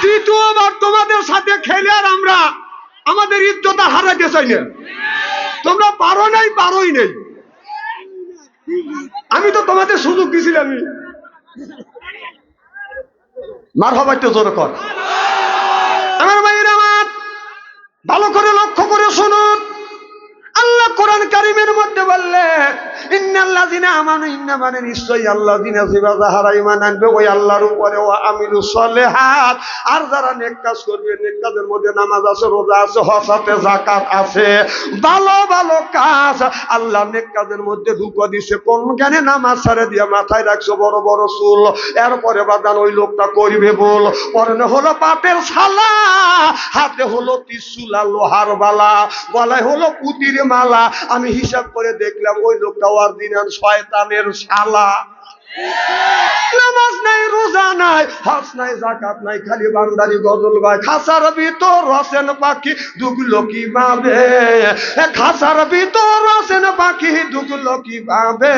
দ্বিতীয়বার তোমাদের সাথে খেলে আর আমরা আমাদের ইজ্জত হারাইতে চাই না। তোমরা পারো নাই, পারোই নেই। আমি তো তোমাদের সুযোগ দিছিলাম। মার হবার তো জোর কর। আমার ভাইয়েরা আমার ভালো করে লক্ষ্য করে শুনুন, আল্লাহ কোরআন কারীমের মধ্যে বললেন ইন্নাল্লাযিনা আমানু, ইন্না মানে নিশ্চয়ই আল্লাযিনা যারা ঈমান আনবে ওই আল্লাহর উপরে, ওয়া আমিলুস সলিহাত, আর যারা নেক কাজ করবে, নেক কাজের মধ্যে নামাজ আছে, রোজা আছে, হজ আছে, যাকাত আছে, ভালো ভালো কাজ। আল্লাহ নেক কাজের মধ্যে ঢুকা দিছে কোন জ্ঞানে? নামাজ ছেড়ে দিয়ে মাথায় রাখছো বড় বড় চুল, এরপরে বাদান ওই লোকটা করবে বল, পরনে হলো পাটের শালা, হাতে হলো ত্রিশূল আর লোহার বালা, গলায় হলো পুতির মালা। আমি হিসাব করে দেখলাম ওই লোকটা অরিজিনাল শয়তানের শালা। নামাজ নাই, রোজা নাই, হজ নাই, যাকাত নাই, খালি বান্দারি গজল গায়। খাসার ভিতর রসেন পাখি ঢুকলো কিভাবে, খাসার ভিতর রসেন পাখি ঢুকলো কিভাবে,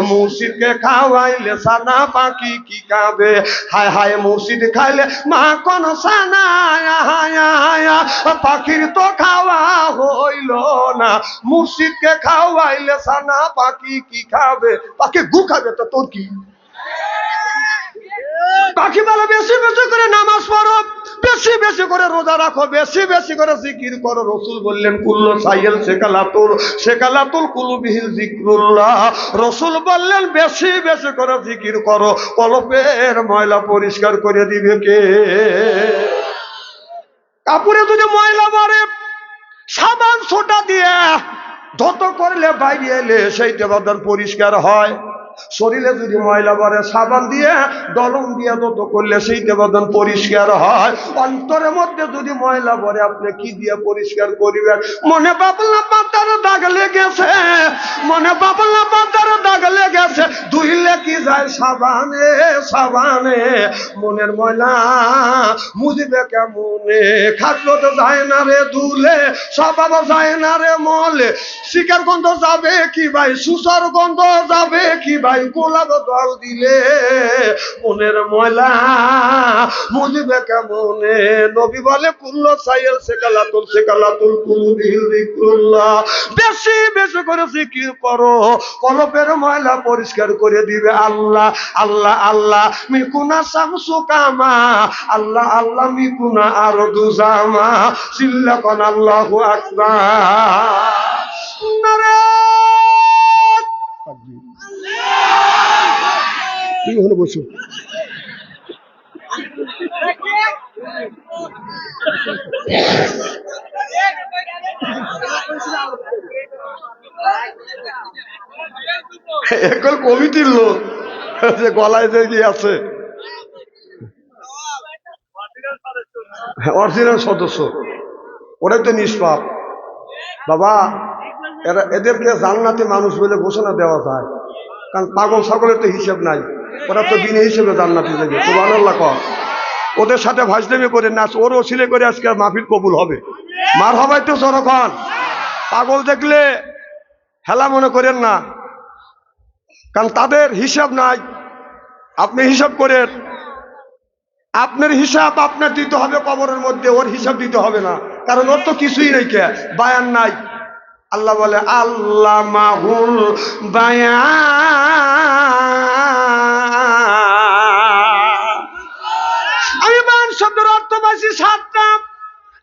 মুর্শিদকে খাওয়াইলে সানা পাখি কি খাবে, হায় হায় মুর্শিদ খাইলে মা কোন সানা, পাখির তো খাওয়া হইল না, মুর্শিদকে খাওয়াইলে সানা পাখি কি খাবে, পাখি গু খাবে তো তোর কি? পাখি বলে বেশি বেশি করে নামাজ পড়ো, বেশি বেশি করে রোজা রাখো, বেশি বেশি করে জিকির করো। রসুল বললেন কুল্লু সাইয়েল সেকালাতুল কুলুবিহিল যিকরুল্লাহ। রসুল বললেন বেশি বেশি করে জিকির করো, কলবের ময়লা পরিষ্কার করে দিবে কে? কাপড়ে যদি ময়লা পড়ে সাবান সোটা দিয়ে ধত করলে বাইরে এলে সেইটা বাদান পরিষ্কার হয়। শরীরে যদি ময়লা পড়ে সাবান দিয়ে দলম দিয়ে ধত করলে সেইটা বাদান পরিষ্কার হয়। অন্তরের মধ্যে যদি ময়লা পড়ে আপনি কি দিয়ে পরিষ্কার করিবেন? মনে বাবলা পাতার দাগ লেগেছে, মনে বাবলা পাতার দাগ লেগেছে, ধুইলে কি যায় সাবানে সাবানে, মনের ময়লা মুজবে কেমনে? খাটলো তো যায় না রে দুলে, স্বভাব যায় না রে মলে, শিকার গন্ধ যাবে কি ভাই, সুসার গন্ধ যাবে কি ভাই, গোলাপ জল দিলে মনের ময়লা মুজবে কেমনে? নবী বলে কুল্লু সাইয়েল সেকালাতুল কুলুবিহিল যিকরুল্লাহ। বেশি বেশি করে জিকির করো, কলবের ময়লা পরিষ্কার করে দিবে আল্লাহ। আল্লাহ আল্লাহ মিকুনা শামসু কামা, আল্লাহ আল্লাহ মিকুনা আরদু জামা, চিল্লাকান আল্লাহু আকবার। নারে তুমি ওখানে বসো। এখন কমিটির লোক যে গলায় যে গিয়ে আছে অরিজিনাল সদস্য, ওরাই তো নিষ্পাপ বাবা। এদেরকে জান্নাতি মানুষ বলে ঘোষণা দেওয়া যায়। কারণ পাগল সকলের তো হিসেব নাই, ওরা তো বিনা হিসেবে জান্নাতে যাবে। সুবহানাল্লাহ কর। ওদের সাথে ভাজলেমি করে নাচ, ওর ওসিলে করে আজকে মাহফিল কবুল হবে। মার হবাই তো জনগণ। পাগল দেখলে হেলা মনে করেন না, কারণ তাদের হিসাব নাই। আপনি হিসাব করেন, আপনার হিসাব আপনার দিতে হবে কবরের মধ্যে, ওর হিসাব দিতে হবে না, কারণ ওর তো কিছুই নেই, কে বায়ান নাই। আল্লাহ বলে আল্লাহ মাহুল বায়ান। আমি বায়ান শব্দের অর্থ পাইছি সাতটা।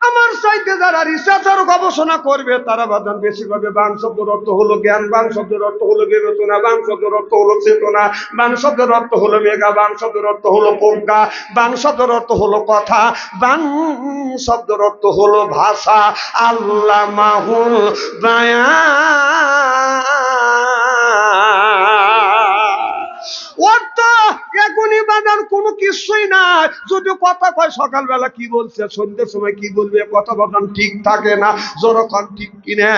আমার চাইতে যারা রিসার্চ আর গবেষণা করবে তারা বাদান বেশি করবে। বান শব্দের অর্থ হলো জ্ঞান, বান শব্দের অর্থ হলো বিবেচনা, বান শব্দের অর্থ হলো চেতনা, বান শব্দের অর্থ হলো মেঘা, বান শব্দের অর্থ হলো প্রজ্ঞা, বান শব্দের অর্থ হলো কথা, বান শব্দের অর্থ হলো ভাষা। আল্লাহ মাহুল বায়ান অর্থ এখনই বাদান কোনো কিছুই নাই। যদি কথা কয় সকালবেলা কি বলছে, সন্ধ্যের সময় কি বলবে, কথা বাদান ঠিক থাকে না। যখন ঠিক কিনে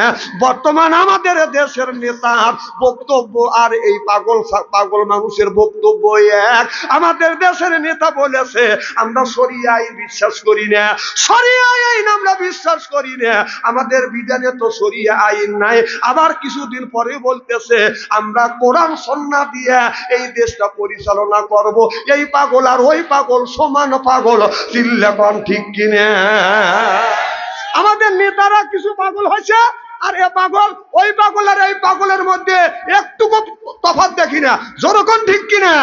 বর্তমান আমাদের দেশের নেতার বক্তব্য আর এই পাগল মানুষের বক্তব্য এক। আমাদের দেশের নেতা বলেছে আমরা শরিয়া আইন বিশ্বাস করি না, শরিয়া আইন আমরা বিশ্বাস করি না, আমাদের বিধানে তো শরিয়া আইন নাই। আবার কিছুদিন পরে বলতেছে আমরা কোরআন সুন্নাহ দিয়ে এই দেশটা পরিচালনা করব। এই পাগল আর ওই পাগল সমান পাগল, চিল্লাকন ঠিক কিনা? আমাদের নেতারা কিছু পাগল হয়েছে, আর এ পাগল ওই পাগল আর এই পাগলের মধ্যে একটুকু তফাৎ দেখি না। যখন ঠিক কিনা?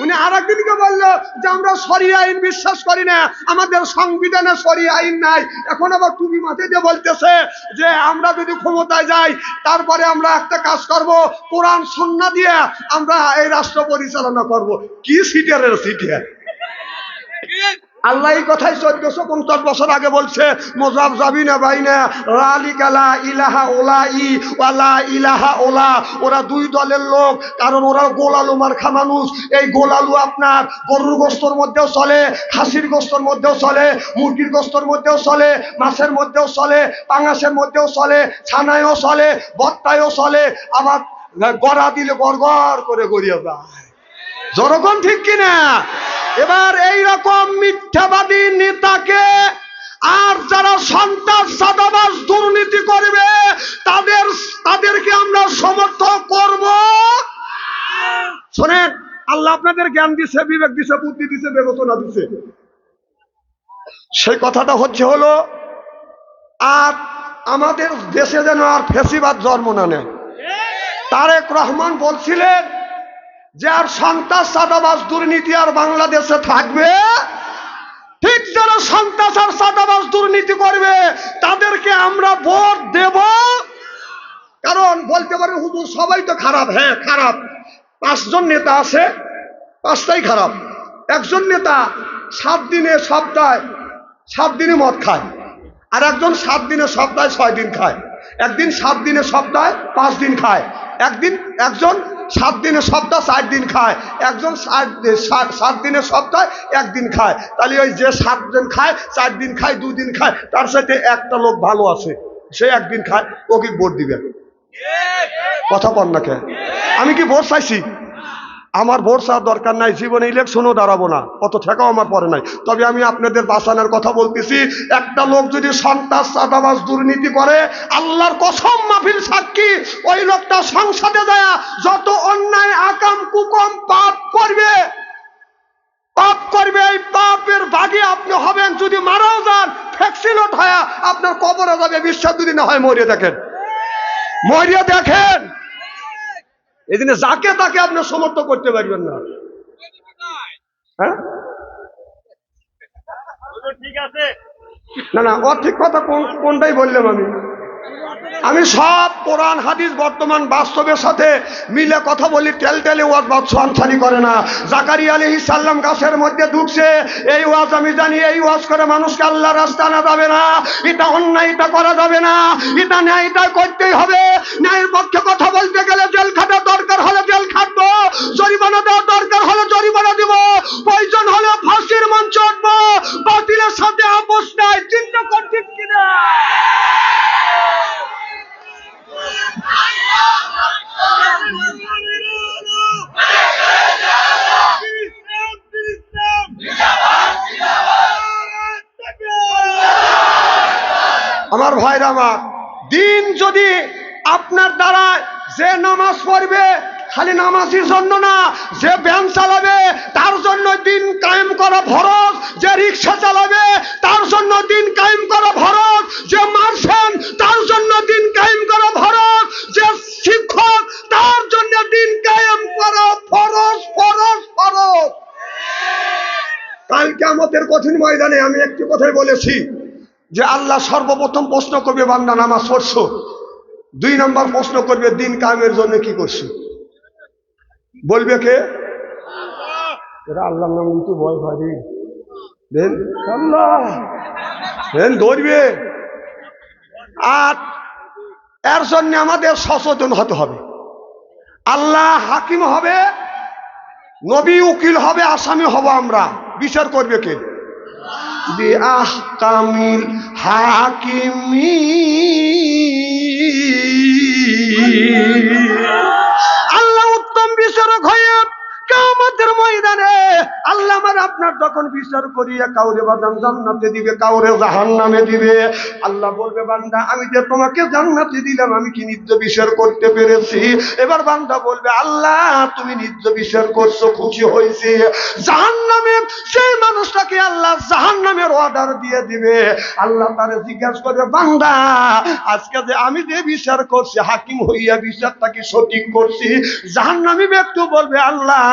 উনি আর একদিনকে বললো যে আমরা শরিয়া আইন বিশ্বাস করি না, আমাদের সংবিধানে শরিয়া আইন নাই। এখন আবার টুপি মাথায় দিয়ে বলতেছে যে আমরা যদি ক্ষমতায় যাই তারপরে আমরা একটা কাজ করব, কোরআন সুন্নাহ দিয়ে আমরা এই রাষ্ট্র পরিচালনা করব। কি সিটিয়ারের সিটিয়ার! আল্লাহ এই কথাই 1450 বছর আগে বলছে, মোজাব জাবিনা বাইনা লালিকালা ইলাহা ওলাই ওয়ালা ইলাহা ওলা। ওরা দুই দলের লোক, কারণ ওরা গোলালু মার্খা মানুষ। এই গোলালু আপনার গরুর গোস্তর মধ্যেও চলে, খাসির গোস্তর মধ্যেও চলে, মুরগির গোস্তর মধ্যেও চলে, মাছের মধ্যেও চলে, পাঙাশের মধ্যেও চলে, ছানায়ও চলে, বত্তায়ও চলে, আবার গড়া দিলে গড় করে গড়িয়ে যায়। জনগণ ঠিক কিনা? এবার এই রকম মিথ্যাবাদী নেতাকে আর যারা সন্ত্রাস চাঁদাবাজ দুর্নীতি করবে তাদেরকে আমরা সমর্থন করব। শোনেন, আল্লাহ আপনাদের জ্ঞান দিছে, বিবেক দিছে, বুদ্ধি দিছে, বিবেচনা দিছে। সেই কথাটা হলো আর আমাদের দেশে যেন আর ফ্যাসিবাদ জন্ম না নেয়। তারেক রহমান বলছিলেন যে আর সন্ত্রাস চাঁদাবাজ দুর্নীতি আর বাংলাদেশে থাকবে। ঠিক যারা সন্ত্রাস আর চাঁদাবাজ দুর্নীতি করবে তাদেরকে আমরা ভোট দেব। কারণ বলতে পারে হুজুর সবাই তো খারাপ। হ্যাঁ খারাপ। 5 জন নেতা আছে, 5টাই খারাপ। একজন নেতা 7 দিনে সপ্তাহে 7 দিনে মদ খায়, আর একজন 7 দিনে সপ্তাহে 6 দিন খায়। একদিন 7 দিনে সপ্তাহে 5 দিন খায়, একজন 7 দিনে সপ্তাহ 4 দিন খায়, একজন 7 দিনে সপ্তাহে 1 দিন খায়। তাহলে ওই যে 7 দিন খায়, 4 দিন খায়, 2 দিন খায়, তার সাথে একটা লোক ভালো আছে, সে 1 দিন খায়, ওকে ভোট দিবে। কথা বল না কেন? আমি কি ভোট চাইছি? আমার ভোট চাওয়ার দরকার নাই, জীবনে ইলেকশনও দাঁড়াবো না, অত ঠেকাও আমার পরে নাই। তবে আমি আপনাদের বাঁচানোর কথা বলতেছি। একটা লোক যদি সন্ত্রাস চাঁদাবাজ দুর্নীতি করে, আল্লাহর কসম মাহফিল সাক্ষী, ওই লোকটা সংসদে যায় যত অন্যায় আকাম কুকম পাপ করবে, এই পাপের ভাগে আপনি হবেন। যদি মারাও যান, ফ্যাক্সিলোট হয় আপনার কবরে যাবে। বিশ্বাস যদি না হয় মরিয়ে দেখেন, মরিয়ে দেখেন। এই দিনে যাকে তাকে আপনি সমর্থন করতে পারবেন না। হ্যাঁ না, ও ঠিক কথা কোনটাই বললাম আমি সব কোরআন হাদিস বর্তমান বাস্তবের সাথে মিলে কথা বলি। টেলে ওয়াজ বাদশাহানি করে না। জাকারিয়া আলাইহিস সালাম গাছের মধ্যে ঢুকছে, এই ওয়াজ আমি জানি, এই ওয়াজ করে মানুষকে আল্লাহর রাস্তা আনা যাবে না, এটা অন্যায়, এটা করা যাবে না, এটা ন্যায়, এটা করতেই হবে। ন্যায়ের পক্ষে কথা বলতে গেলে জেল খাটা দরকার হলে জেল খাটবো, জরিমানা দেওয়ার দরকার হলে জরিমানা দিব, প্রয়োজন হলে ফাঁসির মঞ্চ উঠবো। বাতিলের সাথে আপোষ নাই। চিন্তা করছেন কিনা? আমার ভাইরা আমার, দিন যদি আপনার দ্বারা যে নামাজ পড়বে খালি নামাজের জন্য না, যে ভ্যান চালাবে তার জন্য দিন কায়েম করা ফরজ, যে রিক্সা চালাবে তার জন্য দিন কায়েম করা ফরজ, যে মার্শাল তার জন্য দিন কায়েম করা ফরজ, যে শিক্ষক তার জন্য দিন কায়েম করা ফরজ ফরজ ফরজ। কালকে আমাদের কঠিন ময়দানে আমি একটি কথাই বলেছি যে আল্লাহ সর্বপ্রথম প্রশ্ন করবে বান্দা নামাজ পড়ছো, 2 নম্বর প্রশ্ন করবে দিন কায়েমের জন্য কি করছো। বলবে কে? এরা আল্লাহর নাম কিন্তু ভয় ভারী দেন আল্লাহ দেন ধরবে। আর এর জন্য আমাদের সচেতন হতে হবে। আল্লাহ হাকিম হবে, নবী উকিল হবে, আসামি হব আমরা। বিচার করবে কে? বিআহকামিল হাকিমি। আল্লাহ উত্তম বিচারক হয়ে কিয়ামতের ময়দানে আল্লাহ আমার আপনার যখন বিচার করিয়া কাউরে বাদাম জান্নাতে দিবে, কাউরে জাহান্নামে দিবে, আল্লাহ বলবে বান্দা আমি যে তোমাকে জান্নাতে দিলাম আমি কি নিজ বিচার করতে পেরেছি? এবার বান্দা বলবে আল্লাহ তুমি নিজ বিচার করছো, খুশি হয়েছি। জাহান্নামে সেই মানুষটাকে আল্লাহ জাহান্নামের অর্ডার দিয়ে দিবে। আল্লাহ তারে জিজ্ঞাসা করবে বান্দা আজকে যে আমি যে বিচার করছি হাকিম হইয়া বিচারটা কি সঠিক করছি? জাহান্নামী ব্যক্তি বলবে আল্লাহ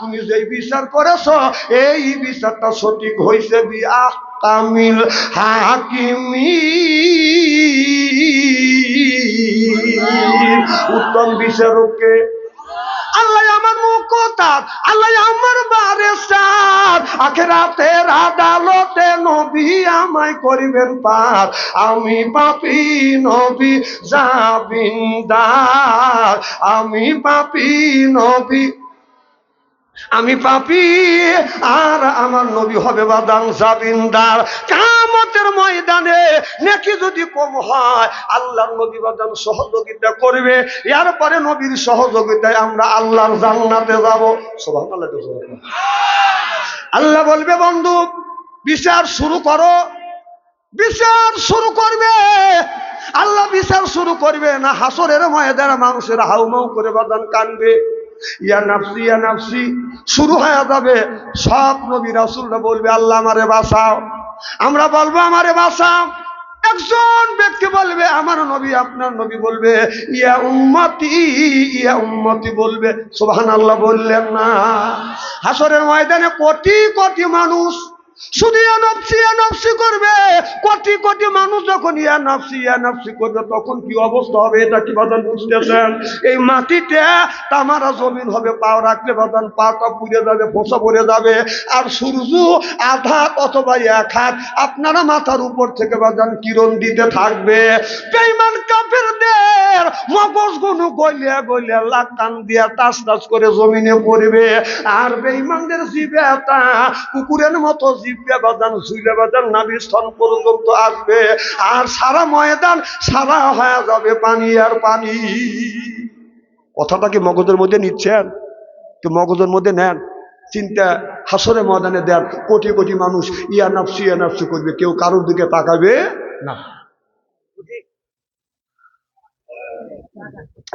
তুমি যে বিচার করেছো এই বিচারটা সঠিক হয়েছে। বিআহকামিল হাকিমি। উত্তম বিচারককে আল্লাহ আমার মুকতার, আল্লাহ আমার বারেসার, আখিরাতের আদালতে নবী আমায় করিবেন পার। আমি পাপী নবী জামিনদার, আমি পাপী নবী, আমি পাপী আর আমার নবী হবে বাদাম জামিনদার। কিয়ামতের ময়দানে নেকি যদি কম হয় আল্লাহর নবী বাদাম সহযোগিতা করবে, এরপরে নবীর সহযোগিতায় আমরা আল্লাহর জান্নাতে যাব। সুবহানাল্লাহ। আল্লাহ বলবে বন্ধু বিচার শুরু করো। বিচার শুরু করবে আল্লাহ, বিচার শুরু করবে না হাসরের ময়দানে মানুষের হাউমাউ করে বাদাম কানবে, ইয়া নাফসি ইয়া নাফসি শুরু হয়ে যাবে। সব নবী রাসূলরা বলবে আল্লাহ আমারে বাঁচাও। আমরা বলবো আমারে বাঁচাও। একজন ব্যক্তি বলবে আমার নবী, আপনার নবী বলবে ইয়া উম্মতি বলবে। সুবহানাল্লাহ বললেন না? হাসরের ময়দানে কোটি কোটি মানুষ শুধু ইয়া নফসি করবে। কোটি কোটি মানুষ যখন ইয়া নফসি করবে তখন কি অবস্থা হবে এটা কি বাদান বুঝতেছেন? এই মাটিতে তামারা জমিন হবে, পাও রাখলে বাদান পাটা পুড়ে যাবে, ফোসা পড়ে যাবে। আর সূর্য আধা অথবা 1 হাত আপনারা মাথার উপর থেকে বাদান কিরণ দিতে থাকবে। বেঈমান কাফেরদের মগজগুলো গলিয়া গলিয়া লাখ টান দিয়া টাস টাস করে জমিনে পড়বে। আর বেঈমানদের জিহ্বাটা কুকুরের মতো জিহ্বা বাদান ঝুলে বাদান নাভির স্তন পর্যন্ত আসবে। আর সারা ময়দান সারা হয়ে যাবে পানি আর পানি। কথাটা কি মগজের মধ্যে নিচ্ছেন? তো মগজের মধ্যে নেন, চিন্তা হাসরে ময়দানে দেন। কোটি কোটি মানুষ ইয়া নাফসি করবে, কেউ কারোর দিকে তাকাবে না।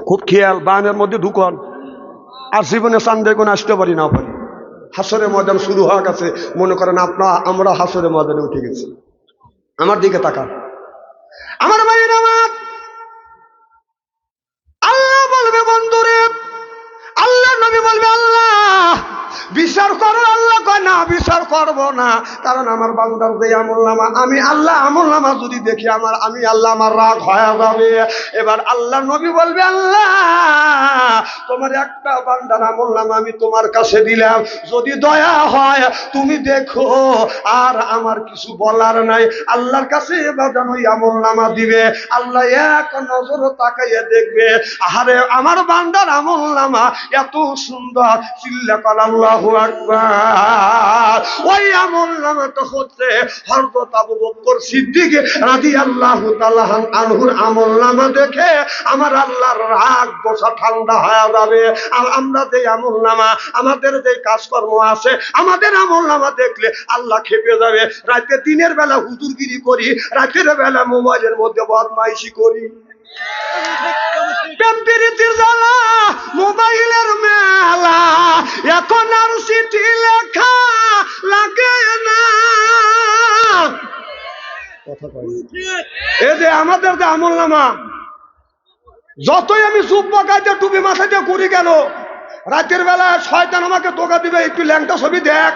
খুব খেয়াল, বানের মধ্যে ঢুকন। আর জীবনে চান্দে কোন আসতে পারি না পারি। হাসরে ময়দান শুরু হয়ে গেছে, মনে করেন আমরা হাসরে ময়দানে উঠে গেছি। আমার দিকে তাকান আমার ভাইয়ের আমার। আল্লাহ বলবে বন্ধুরে, আল্লাহ নবী বলবে আল্লাহ বিচার করো। আল্লাহ কয় না বিচার করবো না, কারণ আমার বান্দার যে আমলনামা আমি আল্লাহ আমলনামা যদি দেখি আমি আল্লাহ আমার রাগ হয়ে যাবে। এবার আল্লাহ নবী বলবে আল্লাহ তোমার একটা বান্দার আমলনামা আমি তোমার কাছে দিলাম, যদি দয়া হয় তুমি দেখো। আর আমার কিছু বলার নাই, আল্লাহর কাছে এবার ওই আমলনামা দিবে। আল্লাহ এক নজর তাকাইয়া দেখবে, আরে আমার বান্দার আমলনামা এত সুন্দর। চিল্লা কর আল্লাহু আকবার। ওই আমল নামাটা হচ্ছে হযরত আবু বকর সিদ্দিক রাদিয়াল্লাহু তাআলা আনহুর আমল নামা দেখে আমার আল্লাহর রাগ গোসা ঠান্ডা হয়ে যাবে। আর আমরা যে আমল নামা, আমাদের যে কাজকর্ম আছে, আমাদের আমল নামা দেখলে আল্লাহ খেপে যাবে। রাতে দিনের বেলা হুজুরগিরি করি, রাতের বেলা মোবাইলের মধ্যে বদমাইশি করি, প্রেমপ্রীতির জ্বালা, মোবাইলের মেলা, এখন আর চিঠি লেখা লাগে না। এই যে আমাদের যে আমল নামা, যতই আমি চুপ পাকাইতে টুপি মাথাতে করি কেন, রাতের বেলা শয়তান আমাকে ধোঁকা দিবে, একটু ল্যাংটা ছবি দেখ,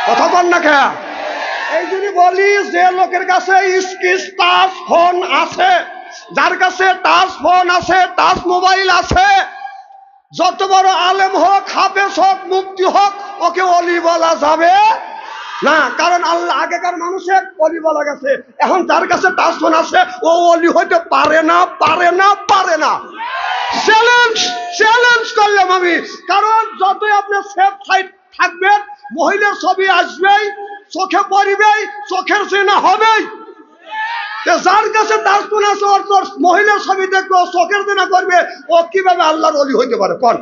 কথা বল না খেয়া। এই জন্য বলি, যে লোকের কাছে স্কিস টাচ ফোন আছে, যার কাছে টাচ ফোন আছে, টাচ মোবাইল আছে, যত বড় আলেম হোক, হাফেজ হোক, মুফতি হোক, ওকে অলি বলা যাবে না। কারণ আল্লাহ আগেকার মানুষের অলি বলা গেছে, এখন যার কাছে টাচ ফোন আছে ও অলি হইতে পারে না, পারে না, পারে না। চ্যালেঞ্জ, চ্যালেঞ্জ করলাম আমি। কারণ যতই আপনি সেফ সাইড থাকবেন, মহিলার ছবি আসবেই, চোখে পড়বেই, চোখের চেনা হবেই। যার কাছে টাচ ফোন আছে, ওর মহিলার ছবি দেখবে, ও চোখের চেনা করবে, ও কিভাবে আল্লাহর অলি হইতে পারে? কোন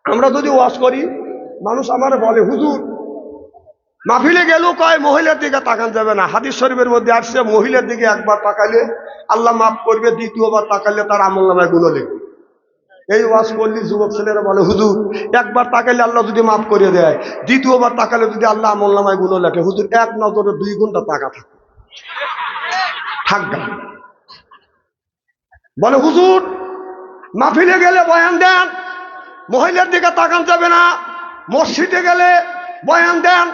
আমরা যদি ওয়াজ করি, মানুষ আমার বলে, হুজুর মাহফিলে গেল কয় মহিলার দিকে তাকান যাবে না। হাদিস শরীফের মধ্যে আসছে, মহিলার দিকে একবার তাকালে আল্লাহ মাফ করবে, দ্বিতীয়বার তাকালে তার আমল নামায় গুণ লিখবে। এই ওয়াজ করলি যুবক ছেলেরা বলে, হুজুর একবার তাকালে আল্লাহ যদি মাফ করে দেয়, দ্বিতীয়বার তাকালে যদি আল্লাহ আমল নামায় গুণ লেখে। হুজুর এক নজরে 2 ঘন্টা তাকা থাকবে। বলে হুজুর মাহফিলে গেলে বয়ান দেন, মহিলার দিকে তাকান যাবে না। মসজিদে গেলে বয়ান দেন,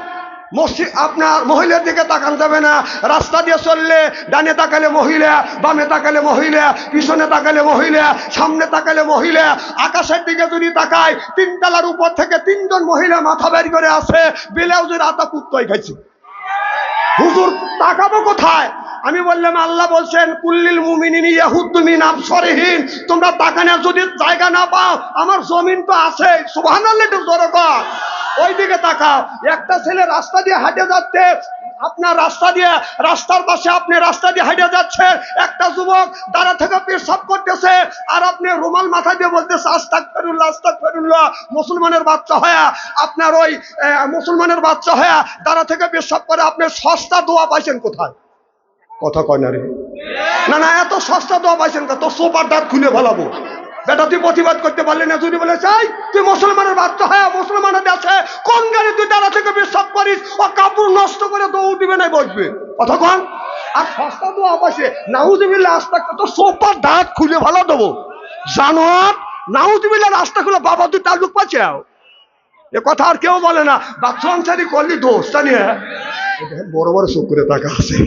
মসজিদ আপনার মহিলার দিকে তাকান যাবে না। রাস্তা দিয়ে চললে ডানে তাকালে মহিলা, বামে তাকালে মহিলা, পিছনে তাকালে মহিলা, সামনে তাকালে মহিলা। আকাশের দিকে যদি তাকায়, 3 তলার উপর থেকে 3 জন মহিলা মাথা বের করে আছে, ব্লাউজের আতা কুত্তাই খাইছে। হুজুর তাকাবো কোথায়? আমি বললাম, আল্লাহ বলছেন, কুল্লিল মুমিনিনা ইয়াহুদ্দু মিন আবসারিহিম, তোমরা তাকানোর যদি জায়গা না পাও, আমার জমিন তো আছে, সুবহানাল্লাহ, একটু জোরে কর, ওই দিকে তাকাও। একটা ছেলে রাস্তা দিয়ে হাঁটে যাচ্ছে, আপনার রাস্তার পাশে আপনি রাস্তা দিয়ে হেঁটে যাচ্ছেন, একটা যুবক দাঁড়া থেকে পেশাব করতেছে, আর আপনি রুমাল মাথা দিয়ে বলতেছে আস্তাগফিরুল্লাহ, আস্তাগফিরুল্লাহ। মুসলমানের বাচ্চা হয়ে, আপনার ওই মুসলমানের বাচ্চা হয়ে দাঁড়া থেকে পেশাব করে, আপনি সস্তা দোয়া পাইছেন কোথায়? কথা কয় না রে, না না, এত সস্তা দোয়া পাইছেন তো সোপার দাঁত খুলে ফেলাবো। বেটা তুই প্রতিবাদ করতে পারলি না, যদি বলে চাই তুই মুসলমানের বাচ্চা হয়, মুসলমানের দেশে কোন গাড়ি তুই দাঁড়া থেকে বিশ্বাস করিস, ও কাপড় নষ্ট করে দৌড় দিবে না বসবে, কতক্ষণ। আর সস্তা দোয়া পাইছে, নাউজুবিল্লাহ, আস্তা তো সোপার দাঁত খুলে ফেলা দেবো জানোয়ার। নাউজুবিল্লাহ, রাস্তা খুলে বাবা তুই তালুক পাচ্ছে, এ কথা আর কেউ বলে না। বাচ্চা আনসারি করলি দোষ জানিয়ে বড় বড় চোখ করে টাকা আছে।